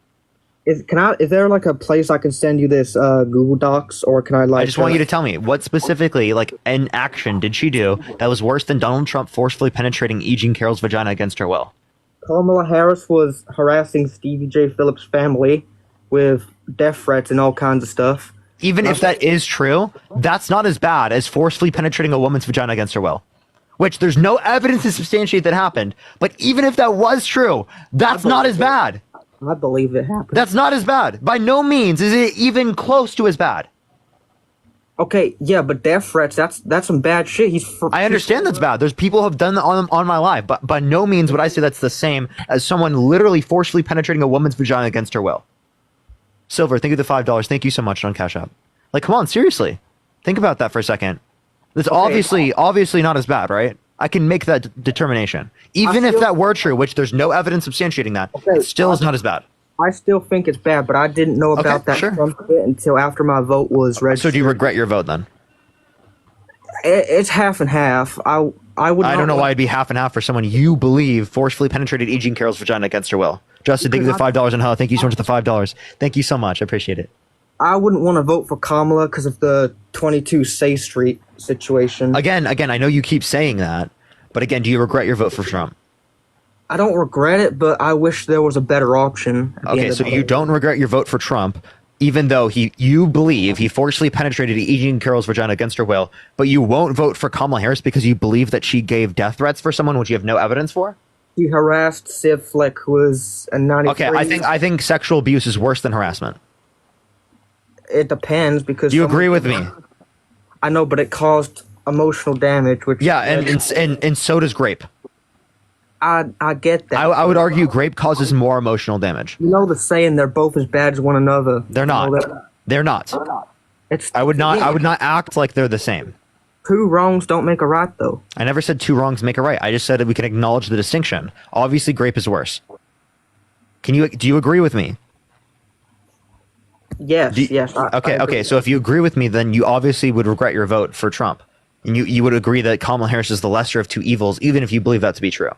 [SPEAKER 15] Is there like a place I can send you this Google Docs, or can I like?
[SPEAKER 1] I just want you to tell me what specifically, like, an action did she do that was worse than Donald Trump forcefully penetrating E. Jean Carroll's vagina against her will?
[SPEAKER 15] Kamala Harris was harassing Stevie J. Phillips' family with death threats and all kinds of stuff.
[SPEAKER 1] Even if that is true, that's not as bad as forcefully penetrating a woman's vagina against her will. Which there's no evidence to substantiate that happened. But even if that was true, that's not as bad.
[SPEAKER 15] I believe it happened.
[SPEAKER 1] That's not as bad. By no means is it even close to as bad.
[SPEAKER 15] Okay, yeah, but death threats, that's some bad shit.
[SPEAKER 1] I understand that's bad. There's people who have done that on my life, but by no means would I say that's the same as someone literally forcefully penetrating a woman's vagina against her will. Silver, thank you for the $5. Thank you so much on Cash App. Like, come on, seriously. Think about that for a second. It's obviously not as bad, right? I can make that determination. Even if that were true, which there's no evidence substantiating that, it still is not as bad.
[SPEAKER 15] I still think it's bad, but I didn't know about that Trump bit until after my vote was registered.
[SPEAKER 1] So do you regret your vote then?
[SPEAKER 15] It's half and half. I
[SPEAKER 1] don't know why it'd be half and half for someone you believe forcefully penetrated E. Jean Carroll's vagina against her will. Justin, thank you for the $5 and hello. Thank you so much for the $5. Thank you so much. I appreciate it.
[SPEAKER 15] I wouldn't want to vote for Kamala because of the 22 Say Street situation.
[SPEAKER 1] Again, I know you keep saying that, but again, do you regret your vote for Trump?
[SPEAKER 15] I don't regret it, but I wish there was a better option.
[SPEAKER 1] Okay, so you don't regret your vote for Trump, even though you believe he forcefully penetrated E. Jean Carroll's vagina against her will, but you won't vote for Kamala Harris because you believe that she gave death threats for someone which you have no evidence for?
[SPEAKER 15] She harassed Civ Flick, who was a 93.
[SPEAKER 1] Okay, I think sexual abuse is worse than harassment.
[SPEAKER 15] It depends because...
[SPEAKER 1] You agree with me?
[SPEAKER 15] I know, but it caused emotional damage, which...
[SPEAKER 1] Yeah, and so does grape.
[SPEAKER 15] I get that.
[SPEAKER 1] I would argue grape causes more emotional damage.
[SPEAKER 15] You know the saying, they're both as bad as one another.
[SPEAKER 1] They're not. They're not. I would not act like they're the same.
[SPEAKER 15] Two wrongs don't make a right, though.
[SPEAKER 1] I never said two wrongs make a right. I just said that we can acknowledge the distinction. Obviously, grape is worse. Do you agree with me?
[SPEAKER 15] Yes, yes.
[SPEAKER 1] Okay. So if you agree with me, then you obviously would regret your vote for Trump. And you would agree that Kamala Harris is the lesser of two evils, even if you believe that to be true.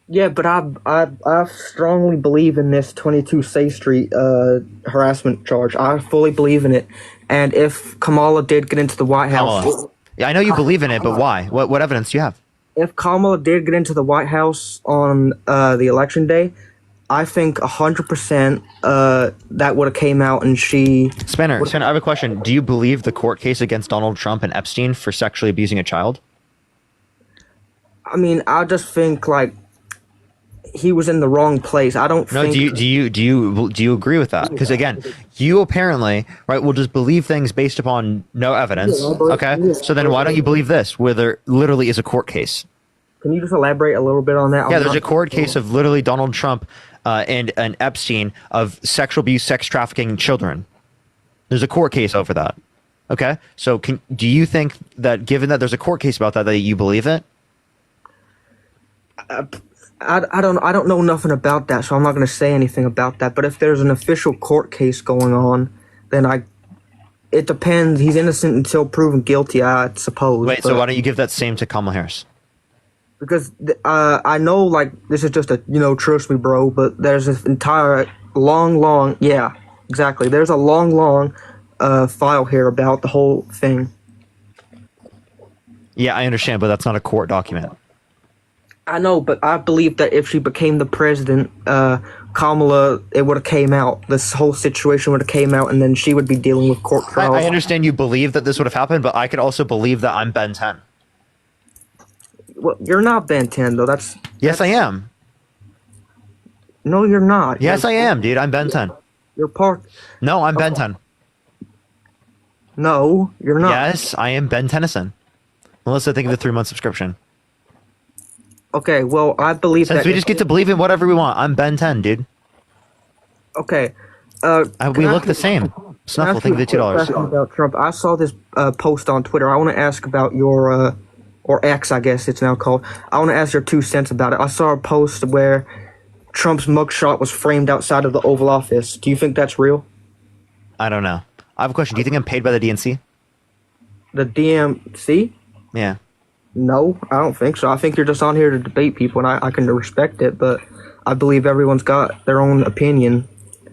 [SPEAKER 15] Yeah, but I strongly believe in this 22 Say Street harassment charge. I fully believe in it. And if Kamala did get into the White House...
[SPEAKER 1] Yeah, I know you believe in it, but why? What evidence do you have?
[SPEAKER 15] If Kamala did get into the White House on the election day, I think 100% that would have came out and she...
[SPEAKER 1] Spanner, I have a question. Do you believe the court case against Donald Trump and Epstein for sexually abusing a child?
[SPEAKER 15] I mean, I just think, like, he was in the wrong place. I don't think...
[SPEAKER 1] No, do you agree with that? Because again, you apparently, right, will just believe things based upon no evidence. Okay? So then why don't you believe this, where there literally is a court case?
[SPEAKER 15] Can you just elaborate a little bit on that?
[SPEAKER 1] Yeah, there's a court case of literally Donald Trump and Epstein of sexual abuse, sex trafficking children. There's a court case over that. Okay? So do you think that given that there's a court case about that you believe it?
[SPEAKER 15] I don't know nothing about that, so I'm not going to say anything about that. But if there's an official court case going on, then it depends. He's innocent until proven guilty, I suppose.
[SPEAKER 1] Wait, so why don't you give that same to Kamala Harris?
[SPEAKER 15] Because I know, like, this is just a, trust me, bro, but there's an entire long, yeah, exactly. There's a long file here about the whole thing.
[SPEAKER 1] Yeah, I understand, but that's not a court document.
[SPEAKER 15] I know, but I believe that if she became the president, Kamala, it would have came out. This whole situation would have came out, and then she would be dealing with court trials.
[SPEAKER 1] I understand you believe that this would have happened, but I could also believe that I'm Ben 10.
[SPEAKER 15] Well, you're not Ben 10 though.
[SPEAKER 1] Yes, I am.
[SPEAKER 15] No, you're not.
[SPEAKER 1] Yes, I am, dude. I'm Ben 10.
[SPEAKER 15] You're part.
[SPEAKER 1] No, I'm Ben 10.
[SPEAKER 15] No, you're not.
[SPEAKER 1] Yes, I am Ben Tennyson. Melissa, think of the 3-month subscription.
[SPEAKER 15] Okay, well, I believe
[SPEAKER 1] Since we just get to believe in whatever we want, I'm Ben 10, dude.
[SPEAKER 15] Okay.
[SPEAKER 1] We look the same. Snuffle, think of the $2.
[SPEAKER 15] About Trump, I saw this post on Twitter. I want to ask about your, or X, I guess it's now called. I want to ask your 2 cents about it. I saw a post where Trump's mugshot was framed outside of the Oval Office. Do you think that's real?
[SPEAKER 1] I don't know. I have a question. Do you think I'm paid by the DNC?
[SPEAKER 15] The DMC?
[SPEAKER 1] Yeah.
[SPEAKER 15] No, I don't think so. I think you're just on here to debate people, and I can respect it, but I believe everyone's got their own opinion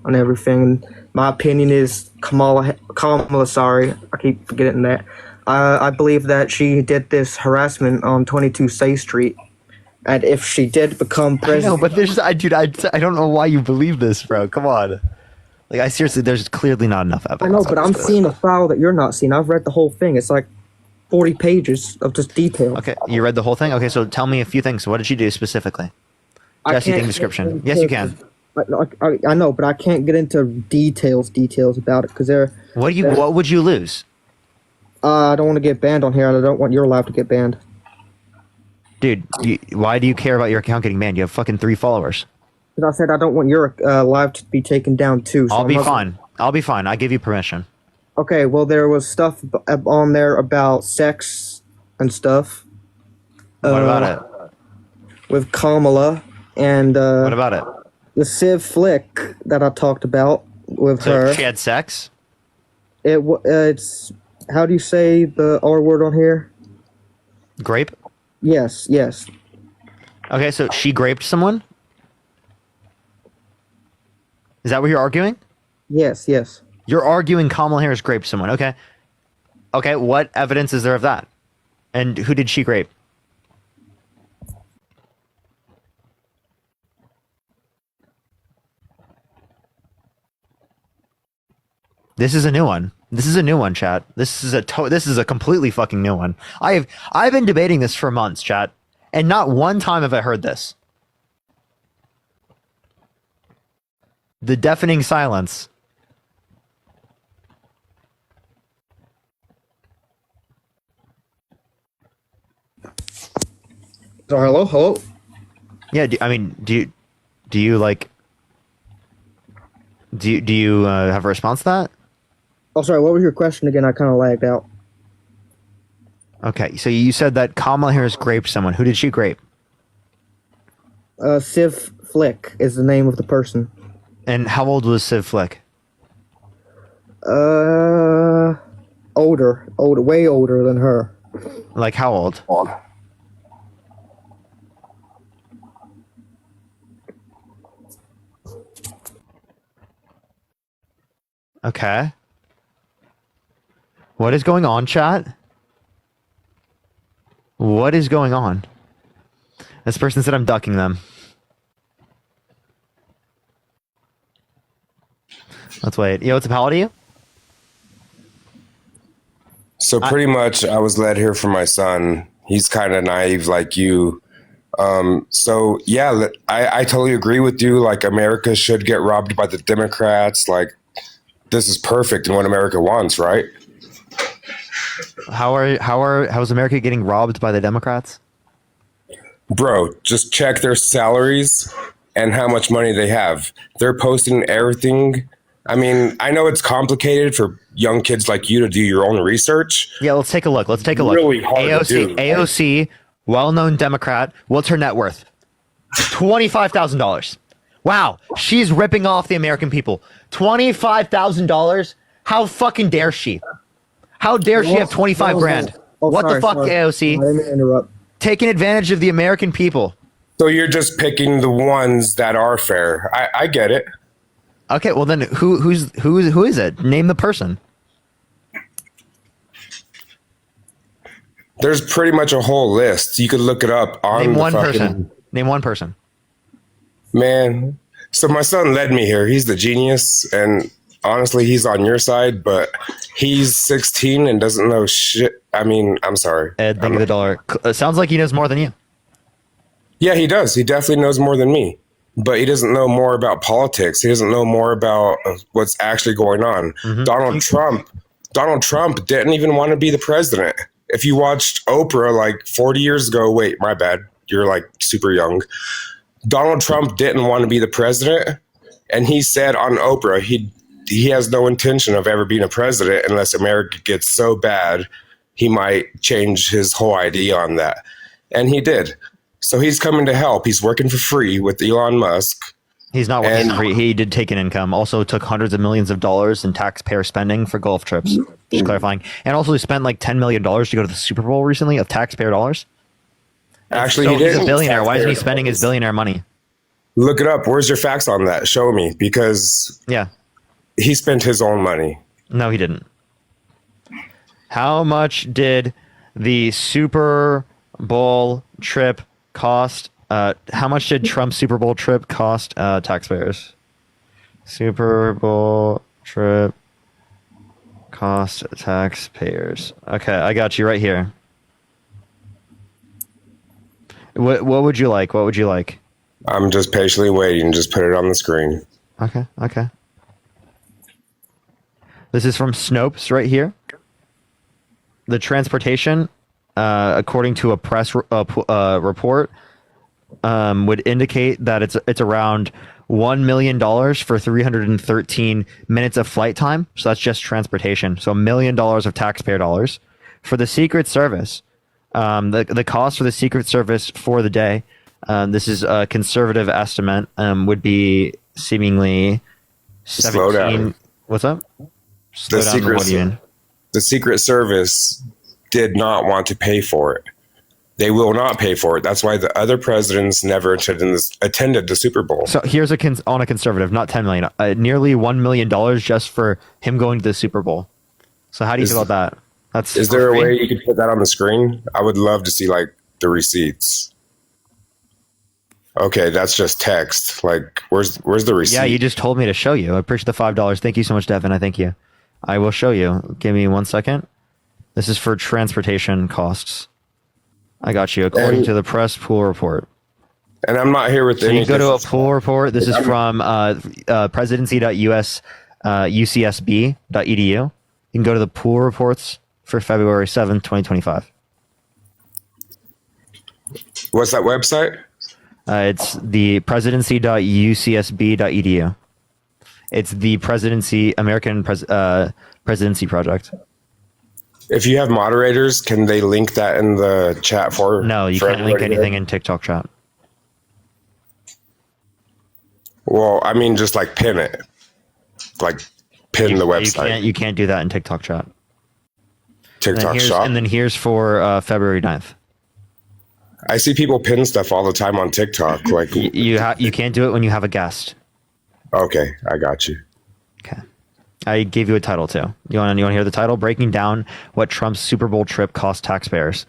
[SPEAKER 15] on everything. My opinion is Kamala, sorry, I keep forgetting that. I believe that she did this harassment on 22 Say Street, and if she did become president...
[SPEAKER 1] No, but I don't know why you believe this, bro. Come on. Like, I seriously, there's clearly not enough evidence.
[SPEAKER 15] I know, but I'm seeing a file that you're not seeing. I've read the whole thing. It's like 40 pages of just detail.
[SPEAKER 1] Okay, you read the whole thing? Okay, so tell me a few things. What did she do specifically? Jesse, think description. Yes, you can.
[SPEAKER 15] I know, but I can't get into details about it because they're...
[SPEAKER 1] What would you lose?
[SPEAKER 15] I don't want to get banned on here, and I don't want your live to get banned.
[SPEAKER 1] Dude, why do you care about your account getting banned? You have fucking 3 followers.
[SPEAKER 15] Because I said I don't want your live to be taken down too. So
[SPEAKER 1] I'll be fine. I'll be fine. I give you permission.
[SPEAKER 15] Okay, well, there was stuff on there about sex and stuff.
[SPEAKER 1] What about it?
[SPEAKER 15] With Kamala and...
[SPEAKER 1] what about it?
[SPEAKER 15] The Civ flick that I talked about with her.
[SPEAKER 1] She had sex?
[SPEAKER 15] It's... How do you say the R word on here?
[SPEAKER 1] Grape?
[SPEAKER 15] Yes.
[SPEAKER 1] Okay, so she graped someone? Is that what you're arguing?
[SPEAKER 15] Yes.
[SPEAKER 1] You're arguing Kamala Harris raped someone. Okay. Okay, what evidence is there of that? And who did she rape? This is a new one. This is a new one, chat. This is a completely fucking new one. I've been debating this for months, chat, and not one time have I heard this. The deafening silence.
[SPEAKER 15] So hello.
[SPEAKER 1] Yeah, do you like? Do you have a response to that?
[SPEAKER 15] Oh, sorry. What was your question again? I kind of lagged out.
[SPEAKER 1] Okay, so you said that Kamala Harris raped someone. Who did she rape?
[SPEAKER 15] Civ Flick is the name of the person.
[SPEAKER 1] And how old was Civ Flick?
[SPEAKER 15] Older, way older than her.
[SPEAKER 1] Like how old? Okay. What is going on, chat? What is going on? This person said I'm ducking them. Let's wait. Yo, what's up? How old are you?
[SPEAKER 16] So pretty much I was led here for my son. He's kind of naive like you. So yeah, I totally agree with you. Like America should get robbed by the Democrats. Like this is perfect and what America wants, right?
[SPEAKER 1] How's America getting robbed by the Democrats?
[SPEAKER 16] Bro, just check their salaries and how much money they have. They're posting everything. I mean, I know it's complicated for young kids like you to do your own research.
[SPEAKER 1] Yeah, let's take a look.
[SPEAKER 16] Really hard to do.
[SPEAKER 1] AOC, well-known Democrat. What's her net worth? $25,000. Wow, she's ripping off the American people. $25,000? How fucking dare she? How dare she have 25 grand? What the fuck, AOC?
[SPEAKER 15] I didn't mean to interrupt.
[SPEAKER 1] Taking advantage of the American people.
[SPEAKER 16] So you're just picking the ones that are fair. I get it.
[SPEAKER 1] Okay, well then who is it? Name the person.
[SPEAKER 16] There's pretty much a whole list. You could look it up on
[SPEAKER 1] Name
[SPEAKER 16] the
[SPEAKER 1] one
[SPEAKER 16] fucking...
[SPEAKER 1] person. Name one person.
[SPEAKER 16] Man. So my son led me here. He's the genius, and honestly, he's on your side, but he's 16 and doesn't know shit I mean, I'm sorry.
[SPEAKER 1] Ed, thank you the dollar. Sounds like he knows more than you.
[SPEAKER 16] Yeah, he does. He definitely knows more than me. But he doesn't know more about politics. He doesn't know more about what's actually going on.
[SPEAKER 1] Mm-hmm.
[SPEAKER 16] Donald Trump didn't even want to be the president. If you watched Oprah like 40 years ago, wait, my bad. You're like super young. Donald Trump didn't want to be the president. And he said on Oprah, he has no intention of ever being a president unless America gets so bad, he might change his whole idea on that. And he did. So he's coming to help. He's working for free with Elon Musk.
[SPEAKER 1] He's not working for free. He did take an income. Also took hundreds of millions of dollars in taxpayer spending for golf trips. Just clarifying. And also he spent like $10 million to go to the Super Bowl recently of taxpayer dollars.
[SPEAKER 16] Actually,
[SPEAKER 1] so
[SPEAKER 16] he did.
[SPEAKER 1] He's a billionaire. Why isn't he spending his billionaire money?
[SPEAKER 16] Look it up. Where's your facts on that? Show me. Because he spent his own money.
[SPEAKER 1] No, he didn't. How much did the Super Bowl trip cost? How much did Trump's Super Bowl trip cost taxpayers? Super Bowl trip cost taxpayers. Okay, I got you right here. What would you like? What would you like?
[SPEAKER 16] I'm just patiently waiting. Just put it on the screen.
[SPEAKER 1] Okay. This is from Snopes right here. The transportation, according to a press report, would indicate that it's around $1 million for 313 minutes of flight time. So that's just transportation. So $1 million of taxpayer dollars. For the Secret Service, the cost for the Secret Service for the day, this is a conservative estimate, would be seemingly 17.
[SPEAKER 16] Slow down.
[SPEAKER 1] What's up? Slow down. What do you mean?
[SPEAKER 16] The Secret Service did not want to pay for it. They will not pay for it. That's why the other presidents never attended the Super Bowl.
[SPEAKER 1] So here's on a conservative, not 10 million, nearly $1 million just for him going to the Super Bowl. So how do you feel about that?
[SPEAKER 16] Is there a way you could put that on the screen? I would love to see like the receipts. Okay, that's just text. Like, where's the receipt?
[SPEAKER 1] Yeah, you just told me to show you. I appreciate the $5. Thank you so much, Devin. I thank you. I will show you. Give me 1 second. This is for transportation costs. I got you. According to the press pool report.
[SPEAKER 16] And I'm not here with
[SPEAKER 1] any. You go to a pool report. This is from presidency.us ucsb.edu. You can go to the pool reports for February 7th, 2025.
[SPEAKER 16] What's that website?
[SPEAKER 1] It's the presidency.ucsb.edu. It's the American Presidency Project.
[SPEAKER 16] If you have moderators, can they link that in the chat for?
[SPEAKER 1] No, you can't link anything in TikTok chat.
[SPEAKER 16] Well, I mean, just like pin it, like pin the website.
[SPEAKER 1] You can't do that in TikTok chat.
[SPEAKER 16] TikTok shop.
[SPEAKER 1] And then here's for February 9th.
[SPEAKER 16] I see people pin stuff all the time on TikTok. Like
[SPEAKER 1] you can't do it when you have a guest.
[SPEAKER 16] Okay, I got you.
[SPEAKER 1] Okay. I gave you a title too. You want to hear the title? Breaking down what Trump's Super Bowl trip cost taxpayers.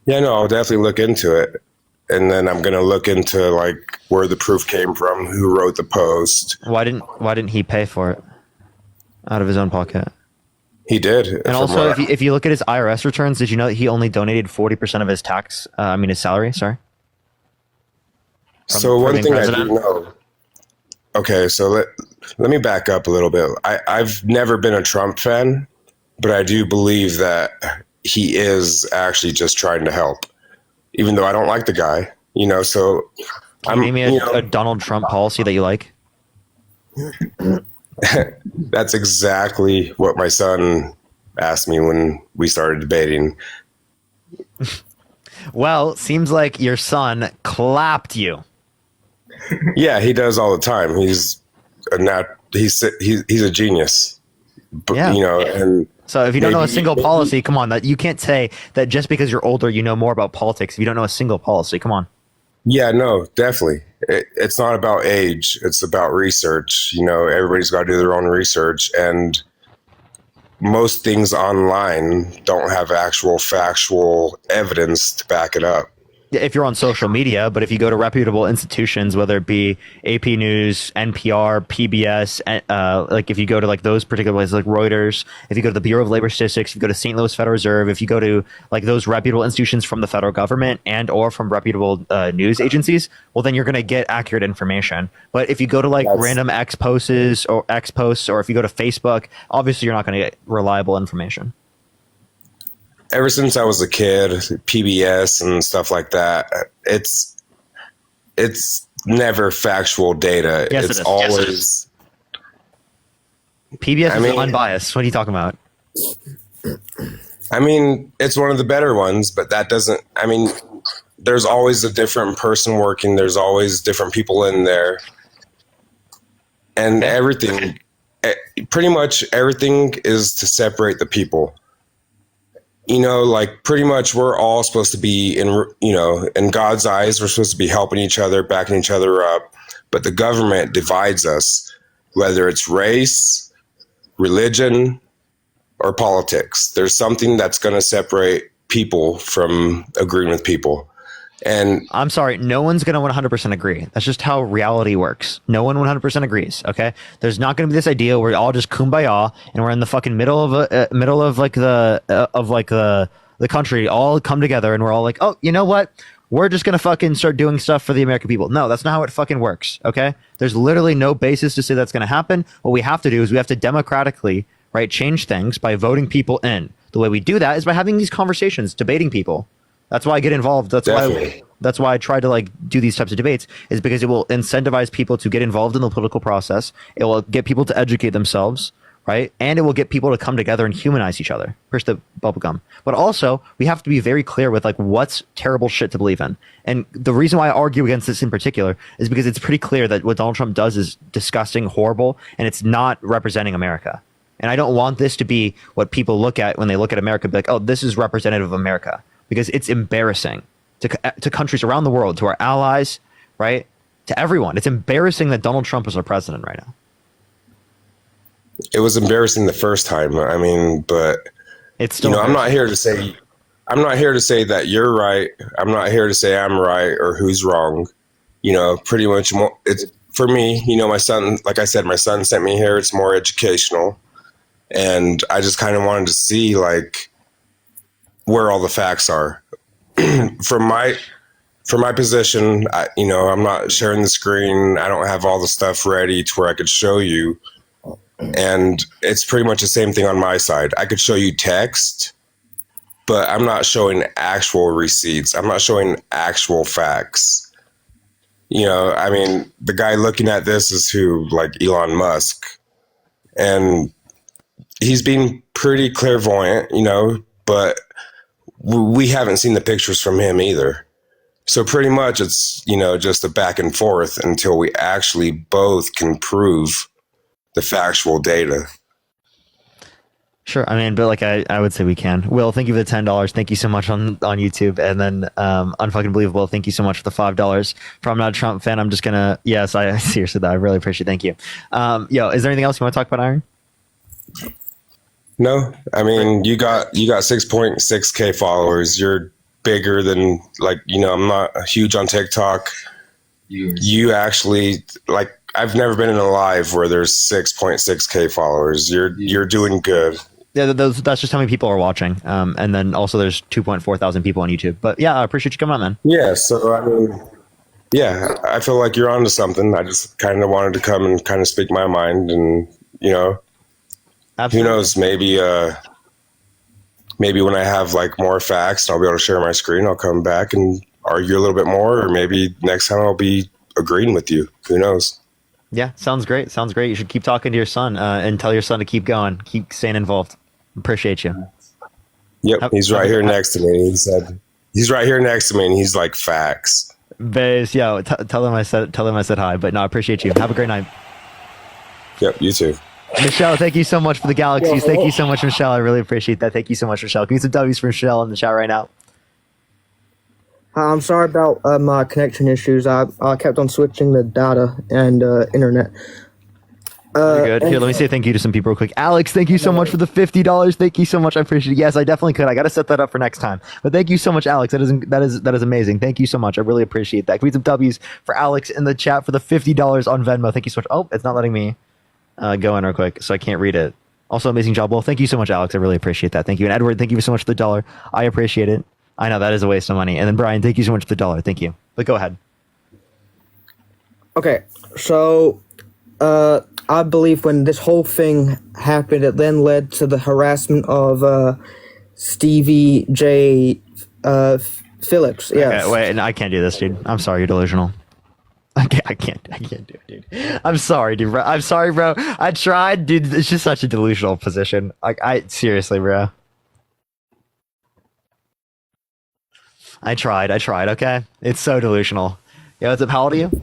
[SPEAKER 16] Yeah, no, I'll definitely look into it. And then I'm going to look into like where the proof came from, who wrote the post.
[SPEAKER 1] Why didn't he pay for it out of his own pocket?
[SPEAKER 16] He did.
[SPEAKER 1] And also, if you look at his IRS returns, did you know that he only donated 40% of his his salary? Sorry.
[SPEAKER 16] So one thing I do know. Okay, so let me back up a little bit. I've never been a Trump fan, but I do believe that he is actually just trying to help, even though I don't like the guy. So
[SPEAKER 1] name me a Donald Trump policy that you like.
[SPEAKER 16] That's exactly what my son asked me when we started debating.
[SPEAKER 1] Well, seems like your son clapped you.
[SPEAKER 16] Yeah, he does all the time. He's a genius. But,
[SPEAKER 1] yeah.
[SPEAKER 16] And
[SPEAKER 1] so if you don't know a single policy, come on, that you can't say that just because you're older, you know more about politics. If you don't know a single policy, come on.
[SPEAKER 16] Yeah, no, definitely. It's not about age. It's about research. Everybody's got to do their own research. And most things online don't have actual factual evidence to back it up.
[SPEAKER 1] if you're on social media, but if you go to reputable institutions, whether it be AP News, NPR, PBS, like if you go to like those particular places like Reuters, if you go to the Bureau of Labor Statistics, if you go to St. Louis Federal Reserve, if you go to like those reputable institutions from the federal government and or from reputable news agencies, well, then you're going to get accurate information. But if you go to like random X posts, or if you go to Facebook, obviously you're not going to get reliable information.
[SPEAKER 16] Ever since I was a kid, PBS and stuff like that, it's never factual data.
[SPEAKER 1] Yes,
[SPEAKER 16] it's
[SPEAKER 1] it is.
[SPEAKER 16] always
[SPEAKER 1] PBS is unbiased. What are you talking about?
[SPEAKER 16] I mean, it's one of the better ones, but that doesn't. I mean, there's always a different person working. There's always different people in there, and everything. Pretty much everything is to separate the people. You know, like pretty much we're all supposed to be in God's eyes, we're supposed to be helping each other, backing each other up. But the government divides us, whether it's race, religion, or politics. There's something that's going to separate people from agreeing with people. And
[SPEAKER 1] I'm sorry, no one's going to 100% agree. That's just how reality works. No one 100% agrees. Okay, there's not going to be this idea where all just kumbaya and we're in the fucking middle of the country, all come together and we're all like, oh, you know what? We're just going to fucking start doing stuff for the American people. No, that's not how it fucking works. Okay, there's literally no basis to say that's going to happen. What we have to do is we have to democratically, right, change things by voting people in. The way we do that is by having these conversations, debating people. That's why I get involved. That's why I try to like do these types of debates, is because it will incentivize people to get involved in the political process. It will get people to educate themselves, right? And it will get people to come together and humanize each other. Here's the bubble gum. But also, we have to be very clear with like what's terrible shit to believe in. And the reason why I argue against this in particular is because it's pretty clear that what Donald Trump does is disgusting, horrible, and it's not representing America. And I don't want this to be what people look at when they look at America, be like, oh, this is representative of America. Because it's embarrassing to countries around the world, to our allies, right? To everyone. It's embarrassing that Donald Trump is our president right now.
[SPEAKER 16] It was embarrassing the first time. I mean, but
[SPEAKER 1] it's still.
[SPEAKER 16] I'm not here to say that you're right. I'm not here to say I'm right or who's wrong. Pretty much it's for me. My son, like I said, my son sent me here. It's more educational, and I just kind of wanted to see like where all the facts are. From my position, I'm not sharing the screen. I don't have all the stuff ready to where I could show you. And it's pretty much the same thing on my side. I could show you text, but I'm not showing actual receipts. I'm not showing actual facts. I mean, the guy looking at this is who, like Elon Musk. And he's being pretty clairvoyant, but we haven't seen the pictures from him either. So pretty much it's, just a back and forth until we actually both can prove the factual data.
[SPEAKER 1] Sure. I mean, but like I would say we can. Will, thank you for the $10. Thank you so much on YouTube. And then Unfucking Believable, thank you so much for the $5. From not a Trump fan, I'm just gonna I seriously though, I really appreciate it. Thank you. Is there anything else you want to talk about, Iron?
[SPEAKER 16] No, I mean, you got 6.6K followers. You're bigger than I'm not huge on TikTok. You actually I've never been in a live where there's 6.6K followers. You're doing good.
[SPEAKER 1] Yeah, that's just how many people are watching. And then also there's 2.4 thousand people on YouTube. But yeah, I appreciate you coming on, man.
[SPEAKER 16] Yeah, so I mean, yeah, I feel like you're onto something. I just kind of wanted to come and kind of speak my mind, and
[SPEAKER 1] Absolutely.
[SPEAKER 16] Who knows? Maybe when I have like more facts and I'll be able to share my screen, I'll come back and argue a little bit more, or maybe next time I'll be agreeing with you. Who knows?
[SPEAKER 1] Yeah, sounds great. You should keep talking to your son and tell your son to keep going, keep staying involved. Appreciate you.
[SPEAKER 16] Yep, he's right here next to me. He's right here next to me, and he's like, facts.
[SPEAKER 1] Baze, tell him I said hi. But no, I appreciate you. Have a great night.
[SPEAKER 16] Yep, you too.
[SPEAKER 1] Michelle, thank you so much for the galaxies. Thank you so much, Michelle. I really appreciate that. Thank you so much, Michelle. Give me some W's for Michelle in the chat right now.
[SPEAKER 15] I'm sorry about my connection issues. I kept on switching the data and internet.
[SPEAKER 1] You're good. Here, let me say thank you to some people real quick. Alex, thank you so much for the $50. Thank you so much. I appreciate it. Yes, I definitely could. I got to set that up for next time. But thank you so much, Alex. That is amazing. Thank you so much. I really appreciate that. Can we some W's for Alex in the chat for the $50 on Venmo? Thank you so much. Oh, it's not letting me go in real quick, so I can't read it. Also, amazing job. Well, thank you so much, Alex. I really appreciate that. Thank you. And Edward, thank you so much for the $1. I appreciate it. I know that is a waste of money. And then Brian, thank you so much for the $1. Thank you. But go ahead.
[SPEAKER 15] Okay, so I believe when this whole thing happened, it then led to the harassment of Stevie J. Phillips. Yes.
[SPEAKER 1] Okay, wait, no, I can't do this, dude. I'm sorry, you're delusional. I can't do it, dude. I'm sorry, dude. I'm sorry, bro. I tried, dude. It's just such a delusional position. Like, seriously, bro. I tried. Okay, it's so delusional. Yo, what's up? How old are you?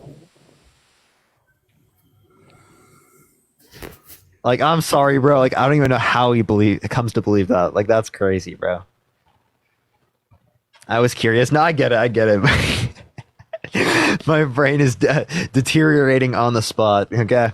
[SPEAKER 1] Like, I'm sorry, bro. Like, I don't even know how he comes to believe that. Like, that's crazy, bro. I was curious. No, I get it. My brain is deteriorating on the spot. Okay.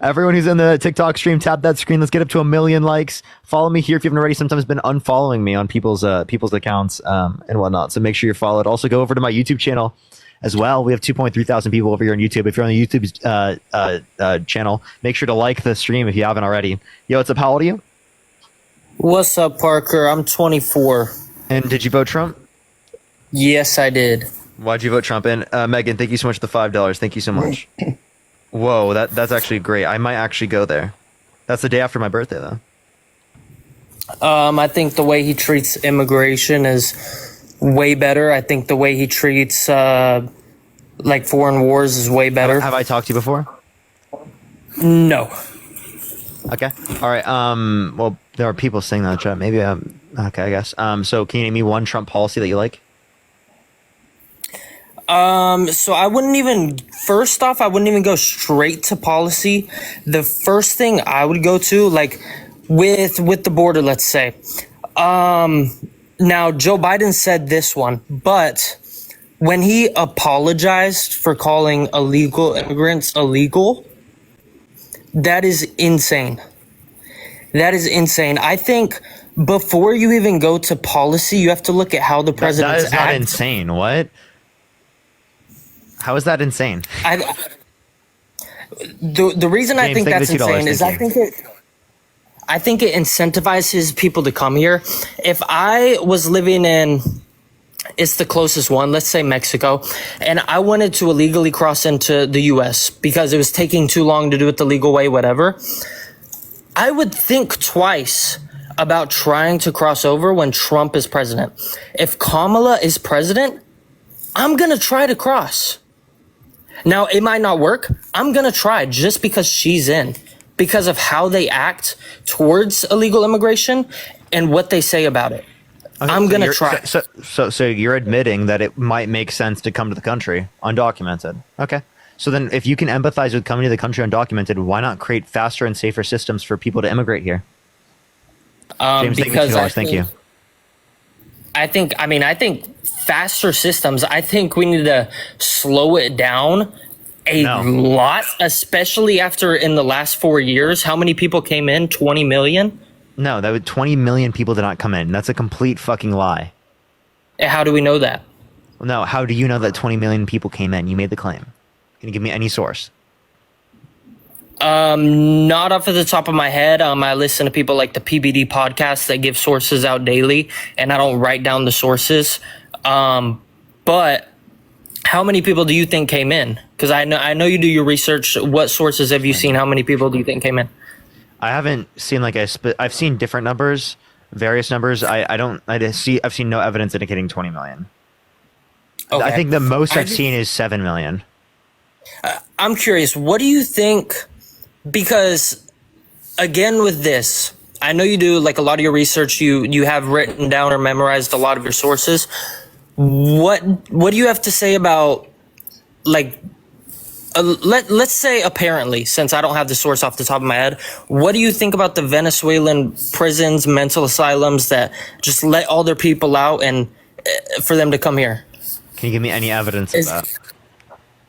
[SPEAKER 1] Everyone who's in the TikTok stream, tap that screen. Let's get up to 1 million likes. Follow me here if you haven't already. Sometimes been unfollowing me on people's accounts and whatnot. So make sure you're followed. Also, go over to my YouTube channel as well. We have 2.3 thousand people over here on YouTube. If you're on the YouTube channel, make sure to like the stream if you haven't already. Yo, what's up? How old are you?
[SPEAKER 17] What's up, Parker? I'm 24.
[SPEAKER 1] And did you vote Trump?
[SPEAKER 17] Yes, I did.
[SPEAKER 1] Why'd you vote Trump? And Megan, thank you so much for the $5. Thank you so much. Whoa, that's actually great. I might actually go there. That's the day after my birthday, though.
[SPEAKER 17] I think the way he treats immigration is way better. I think the way he treats like foreign wars is way better.
[SPEAKER 1] Have I talked to you before?
[SPEAKER 17] No.
[SPEAKER 1] Okay. All right. Well, there are people saying that in the chat. Maybe okay, I guess. So can you name me one Trump policy that you like?
[SPEAKER 17] So I wouldn't even go straight to policy. The first thing I would go to, like with the border, let's say, now Joe Biden said this one, but when he apologized for calling illegal immigrants illegal, that is insane. That is insane. I think before you even go to policy, you have to look at how the president's
[SPEAKER 1] That is not insane. What? How is that insane?
[SPEAKER 17] The reason I think that's insane is I think it incentivizes people to come here. If I was living in, it's the closest one, let's say Mexico, and I wanted to illegally cross into the US because it was taking too long to do it the legal way, whatever, I would think twice about trying to cross over when Trump is president. If Kamala is president, I'm gonna try to cross. Now, it might not work. I'm going to try just because she's in, because of how they act towards illegal immigration and what they say about it. Okay, I'm going to try.
[SPEAKER 1] So you're admitting that it might make sense to come to the country undocumented. Okay. So then if you can empathize with coming to the country undocumented, why not create faster and safer systems for people to immigrate here? James, thank you.
[SPEAKER 17] I think faster systems. I think we need to slow it down a lot, especially after in the last 4 years, how many people came in? 20 million?
[SPEAKER 1] No, 20 million people did not come in. That's a complete fucking lie.
[SPEAKER 17] How do we know that?
[SPEAKER 1] No, how do you know that 20 million people came in? You made the claim. Can you give me any source?
[SPEAKER 17] Not off of the top of my head. I listen to people like the PBD podcast that give sources out daily, and I don't write down the sources. But how many people do you think came in? Because I know you do your research. What sources have you seen? How many people do you think came in?
[SPEAKER 1] I haven't seen I've seen different numbers, various numbers. I've seen no evidence indicating 20 million. Okay. I think the most I've seen is 7 million.
[SPEAKER 17] I'm curious. What do you think? Because again, with this, I know you do like a lot of your research. You have written down or memorized a lot of your sources. What do you have to say about like let's say apparently, since I don't have the source off the top of my head, what do you think about the Venezuelan prisons, mental asylums that just let all their people out and for them to come here?
[SPEAKER 1] Can you give me any evidence of that?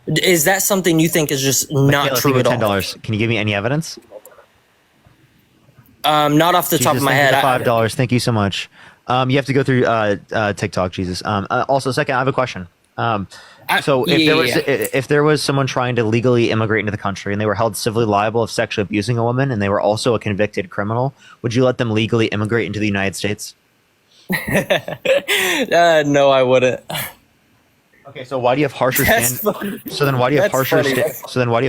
[SPEAKER 17] Is that something you think is just not
[SPEAKER 1] Michaela,
[SPEAKER 17] true at all?
[SPEAKER 1] $10. Can you give me any evidence?
[SPEAKER 17] Not off the top of my head.
[SPEAKER 1] $5. Thank you so much. You have to go through TikTok, Jesus. Also, second, I have a question. So if there was someone trying to legally immigrate into the country and they were held civilly liable of sexually abusing a woman and they were also a convicted criminal, would you let them legally immigrate into the United States?
[SPEAKER 17] No, I wouldn't.
[SPEAKER 1] Okay, so why do you have harsher standards? So then why do you have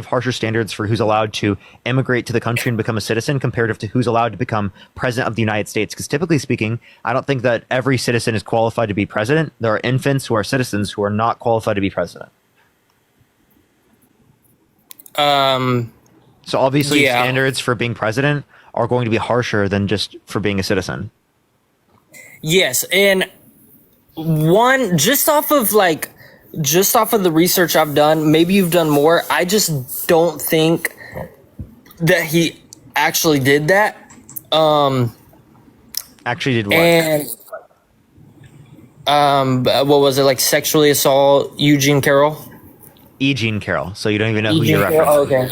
[SPEAKER 1] harsher standards for who's allowed to immigrate to the country and become a citizen comparative to who's allowed to become president of the United States? Because typically speaking, I don't think that every citizen is qualified to be president. There are infants who are citizens who are not qualified to be president. So obviously standards for being president are going to be harsher than just for being a citizen.
[SPEAKER 17] Yes, and just off of the research I've done, maybe you've done more, I just don't think that he actually did that.
[SPEAKER 1] Actually did what?
[SPEAKER 17] And what was it, like sexually assault Eugene Carroll?
[SPEAKER 1] Eugene Carroll. So you don't even know who you're referencing.
[SPEAKER 17] Oh, okay.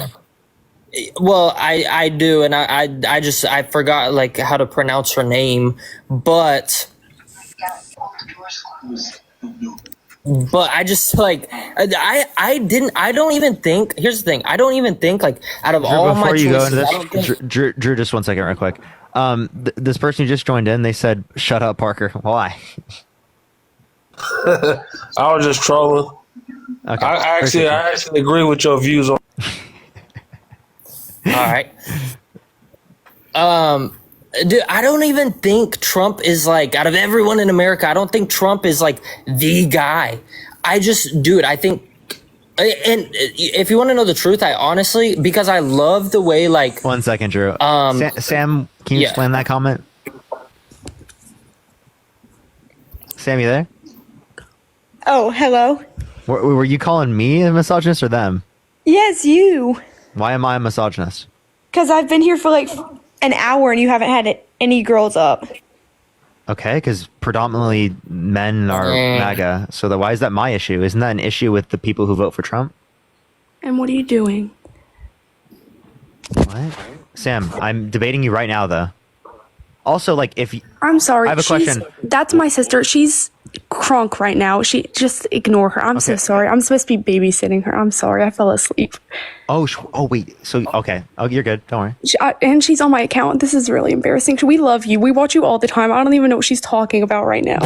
[SPEAKER 17] Well, I do, and I forgot like how to pronounce her name, but I just like I don't even think. Here's the thing. I don't even think like out of all my choices.
[SPEAKER 1] Before you go into this, Drew, just 1 second, real quick. This person who just joined in, they said, "Shut up, Parker." Why?
[SPEAKER 12] I was just trolling.
[SPEAKER 1] Okay.
[SPEAKER 12] I actually agree with your views on.
[SPEAKER 17] All right. Dude, I don't even think Trump is like, out of everyone in America, I don't think Trump is like the guy. I think, and if you want to know the truth, I honestly, because I love the way like.
[SPEAKER 1] 1 second, Drew. Sam, can you explain that comment? Sam, you there?
[SPEAKER 18] Oh, hello.
[SPEAKER 1] Were you calling me a misogynist or them?
[SPEAKER 18] Yes, you.
[SPEAKER 1] Why am I a misogynist?
[SPEAKER 18] Because I've been here for like an hour and you haven't had any girls up.
[SPEAKER 1] Okay, because predominantly men are MAGA. So why is that my issue? Isn't that an issue with the people who vote for Trump?
[SPEAKER 18] And what are you doing?
[SPEAKER 1] What? Sam, I'm debating you right now, though. Also, like,
[SPEAKER 18] I'm sorry.
[SPEAKER 1] I have a question.
[SPEAKER 18] That's my sister. She's crunk right now. Just ignore her. I'm so sorry. I'm supposed to be babysitting her. I'm sorry. I fell asleep.
[SPEAKER 1] Oh, wait. So, okay. Oh, you're good. Don't worry.
[SPEAKER 18] And she's on my account. This is really embarrassing. We love you. We watch you all the time. I don't even know what she's talking about right now.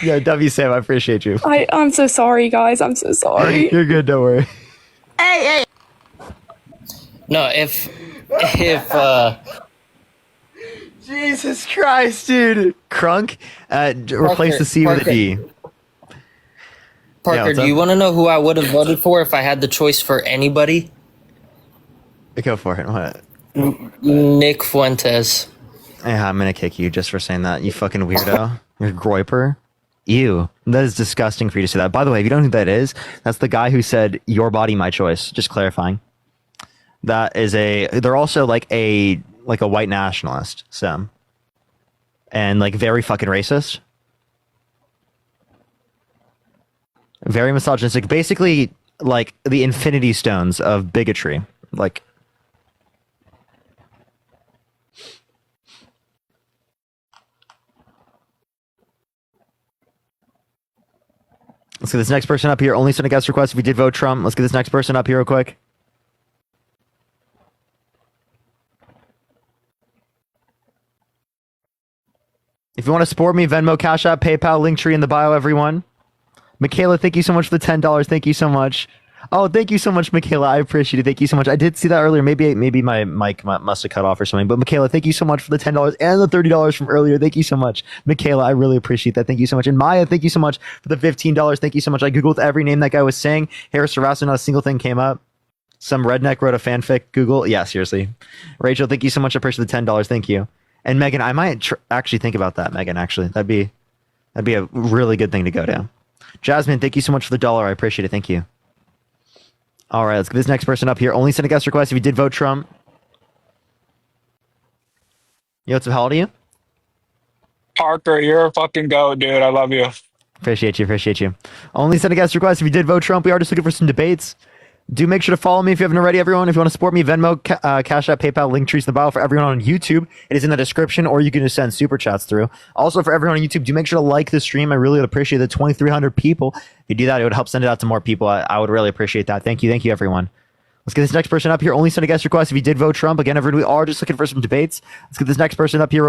[SPEAKER 1] Yeah, W. Sam, I appreciate you.
[SPEAKER 18] I'm so sorry, guys. I'm so sorry.
[SPEAKER 1] You're good. Don't worry.
[SPEAKER 18] Hey.
[SPEAKER 17] No, if
[SPEAKER 1] Jesus Christ, dude. Crunk, replace the C with a D.
[SPEAKER 17] Parker, do you want to know who I would have voted for if I had the choice for anybody?
[SPEAKER 1] Go for it. What?
[SPEAKER 17] Nick Fuentes.
[SPEAKER 1] Yeah, I'm gonna kick you just for saying that. You fucking weirdo. You're a groiper. Ew. That is disgusting for you to say that. By the way, if you don't know who that is, that's the guy who said, "Your body, my choice." Just clarifying. That is they're also like a white nationalist, Sam. And like very fucking racist. Very misogynistic. Basically like the infinity stones of bigotry. Like let's get this next person up here. Only send a guest request if you did vote Trump. Let's get this next person up here real quick. If you want to support me, Venmo, Cash App, PayPal, Linktree in the bio, everyone. Michaela, thank you so much for the $10. Thank you so much. Oh, thank you so much, Michaela. I appreciate it. Thank you so much. I did see that earlier. Maybe my mic must have cut off or something. But Michaela, thank you so much for the $10 and the $30 from earlier. Thank you so much. Michaela, I really appreciate that. Thank you so much. And Maya, thank you so much for the $15. Thank you so much. I Googled every name that guy was saying. Harris Sarasa, not a single thing came up. Some redneck wrote a fanfic. Google. Yeah, seriously. Rachel, thank you so much. I appreciate the $10. Thank you. And Megan, I might actually think about that, Megan, actually. That'd be a really good thing to go down. Jasmine, thank you so much for the $1. I appreciate it. Thank you. All right, let's get this next person up here. Only send a guest request if you did vote Trump. Yo, how old are you?
[SPEAKER 19] Parker, you're a fucking goat, dude. I love you.
[SPEAKER 1] Appreciate you. Only send a guest request if you did vote Trump. We are just looking for some debates. Do make sure to follow me if you haven't already, everyone. If you want to support me, Venmo, Cash App, PayPal, link trees in the bio for everyone on YouTube. It is in the description, or you can just send super chats through. Also, for everyone on YouTube, do make sure to like the stream. I really would appreciate the 2,300 people. If you do that, it would help send it out to more people. I would really appreciate that. Thank you, everyone. Let's get this next person up here. Only send a guest request if you did vote Trump. Again, everyone, we are just looking for some debates. Let's get this next person up here real quick.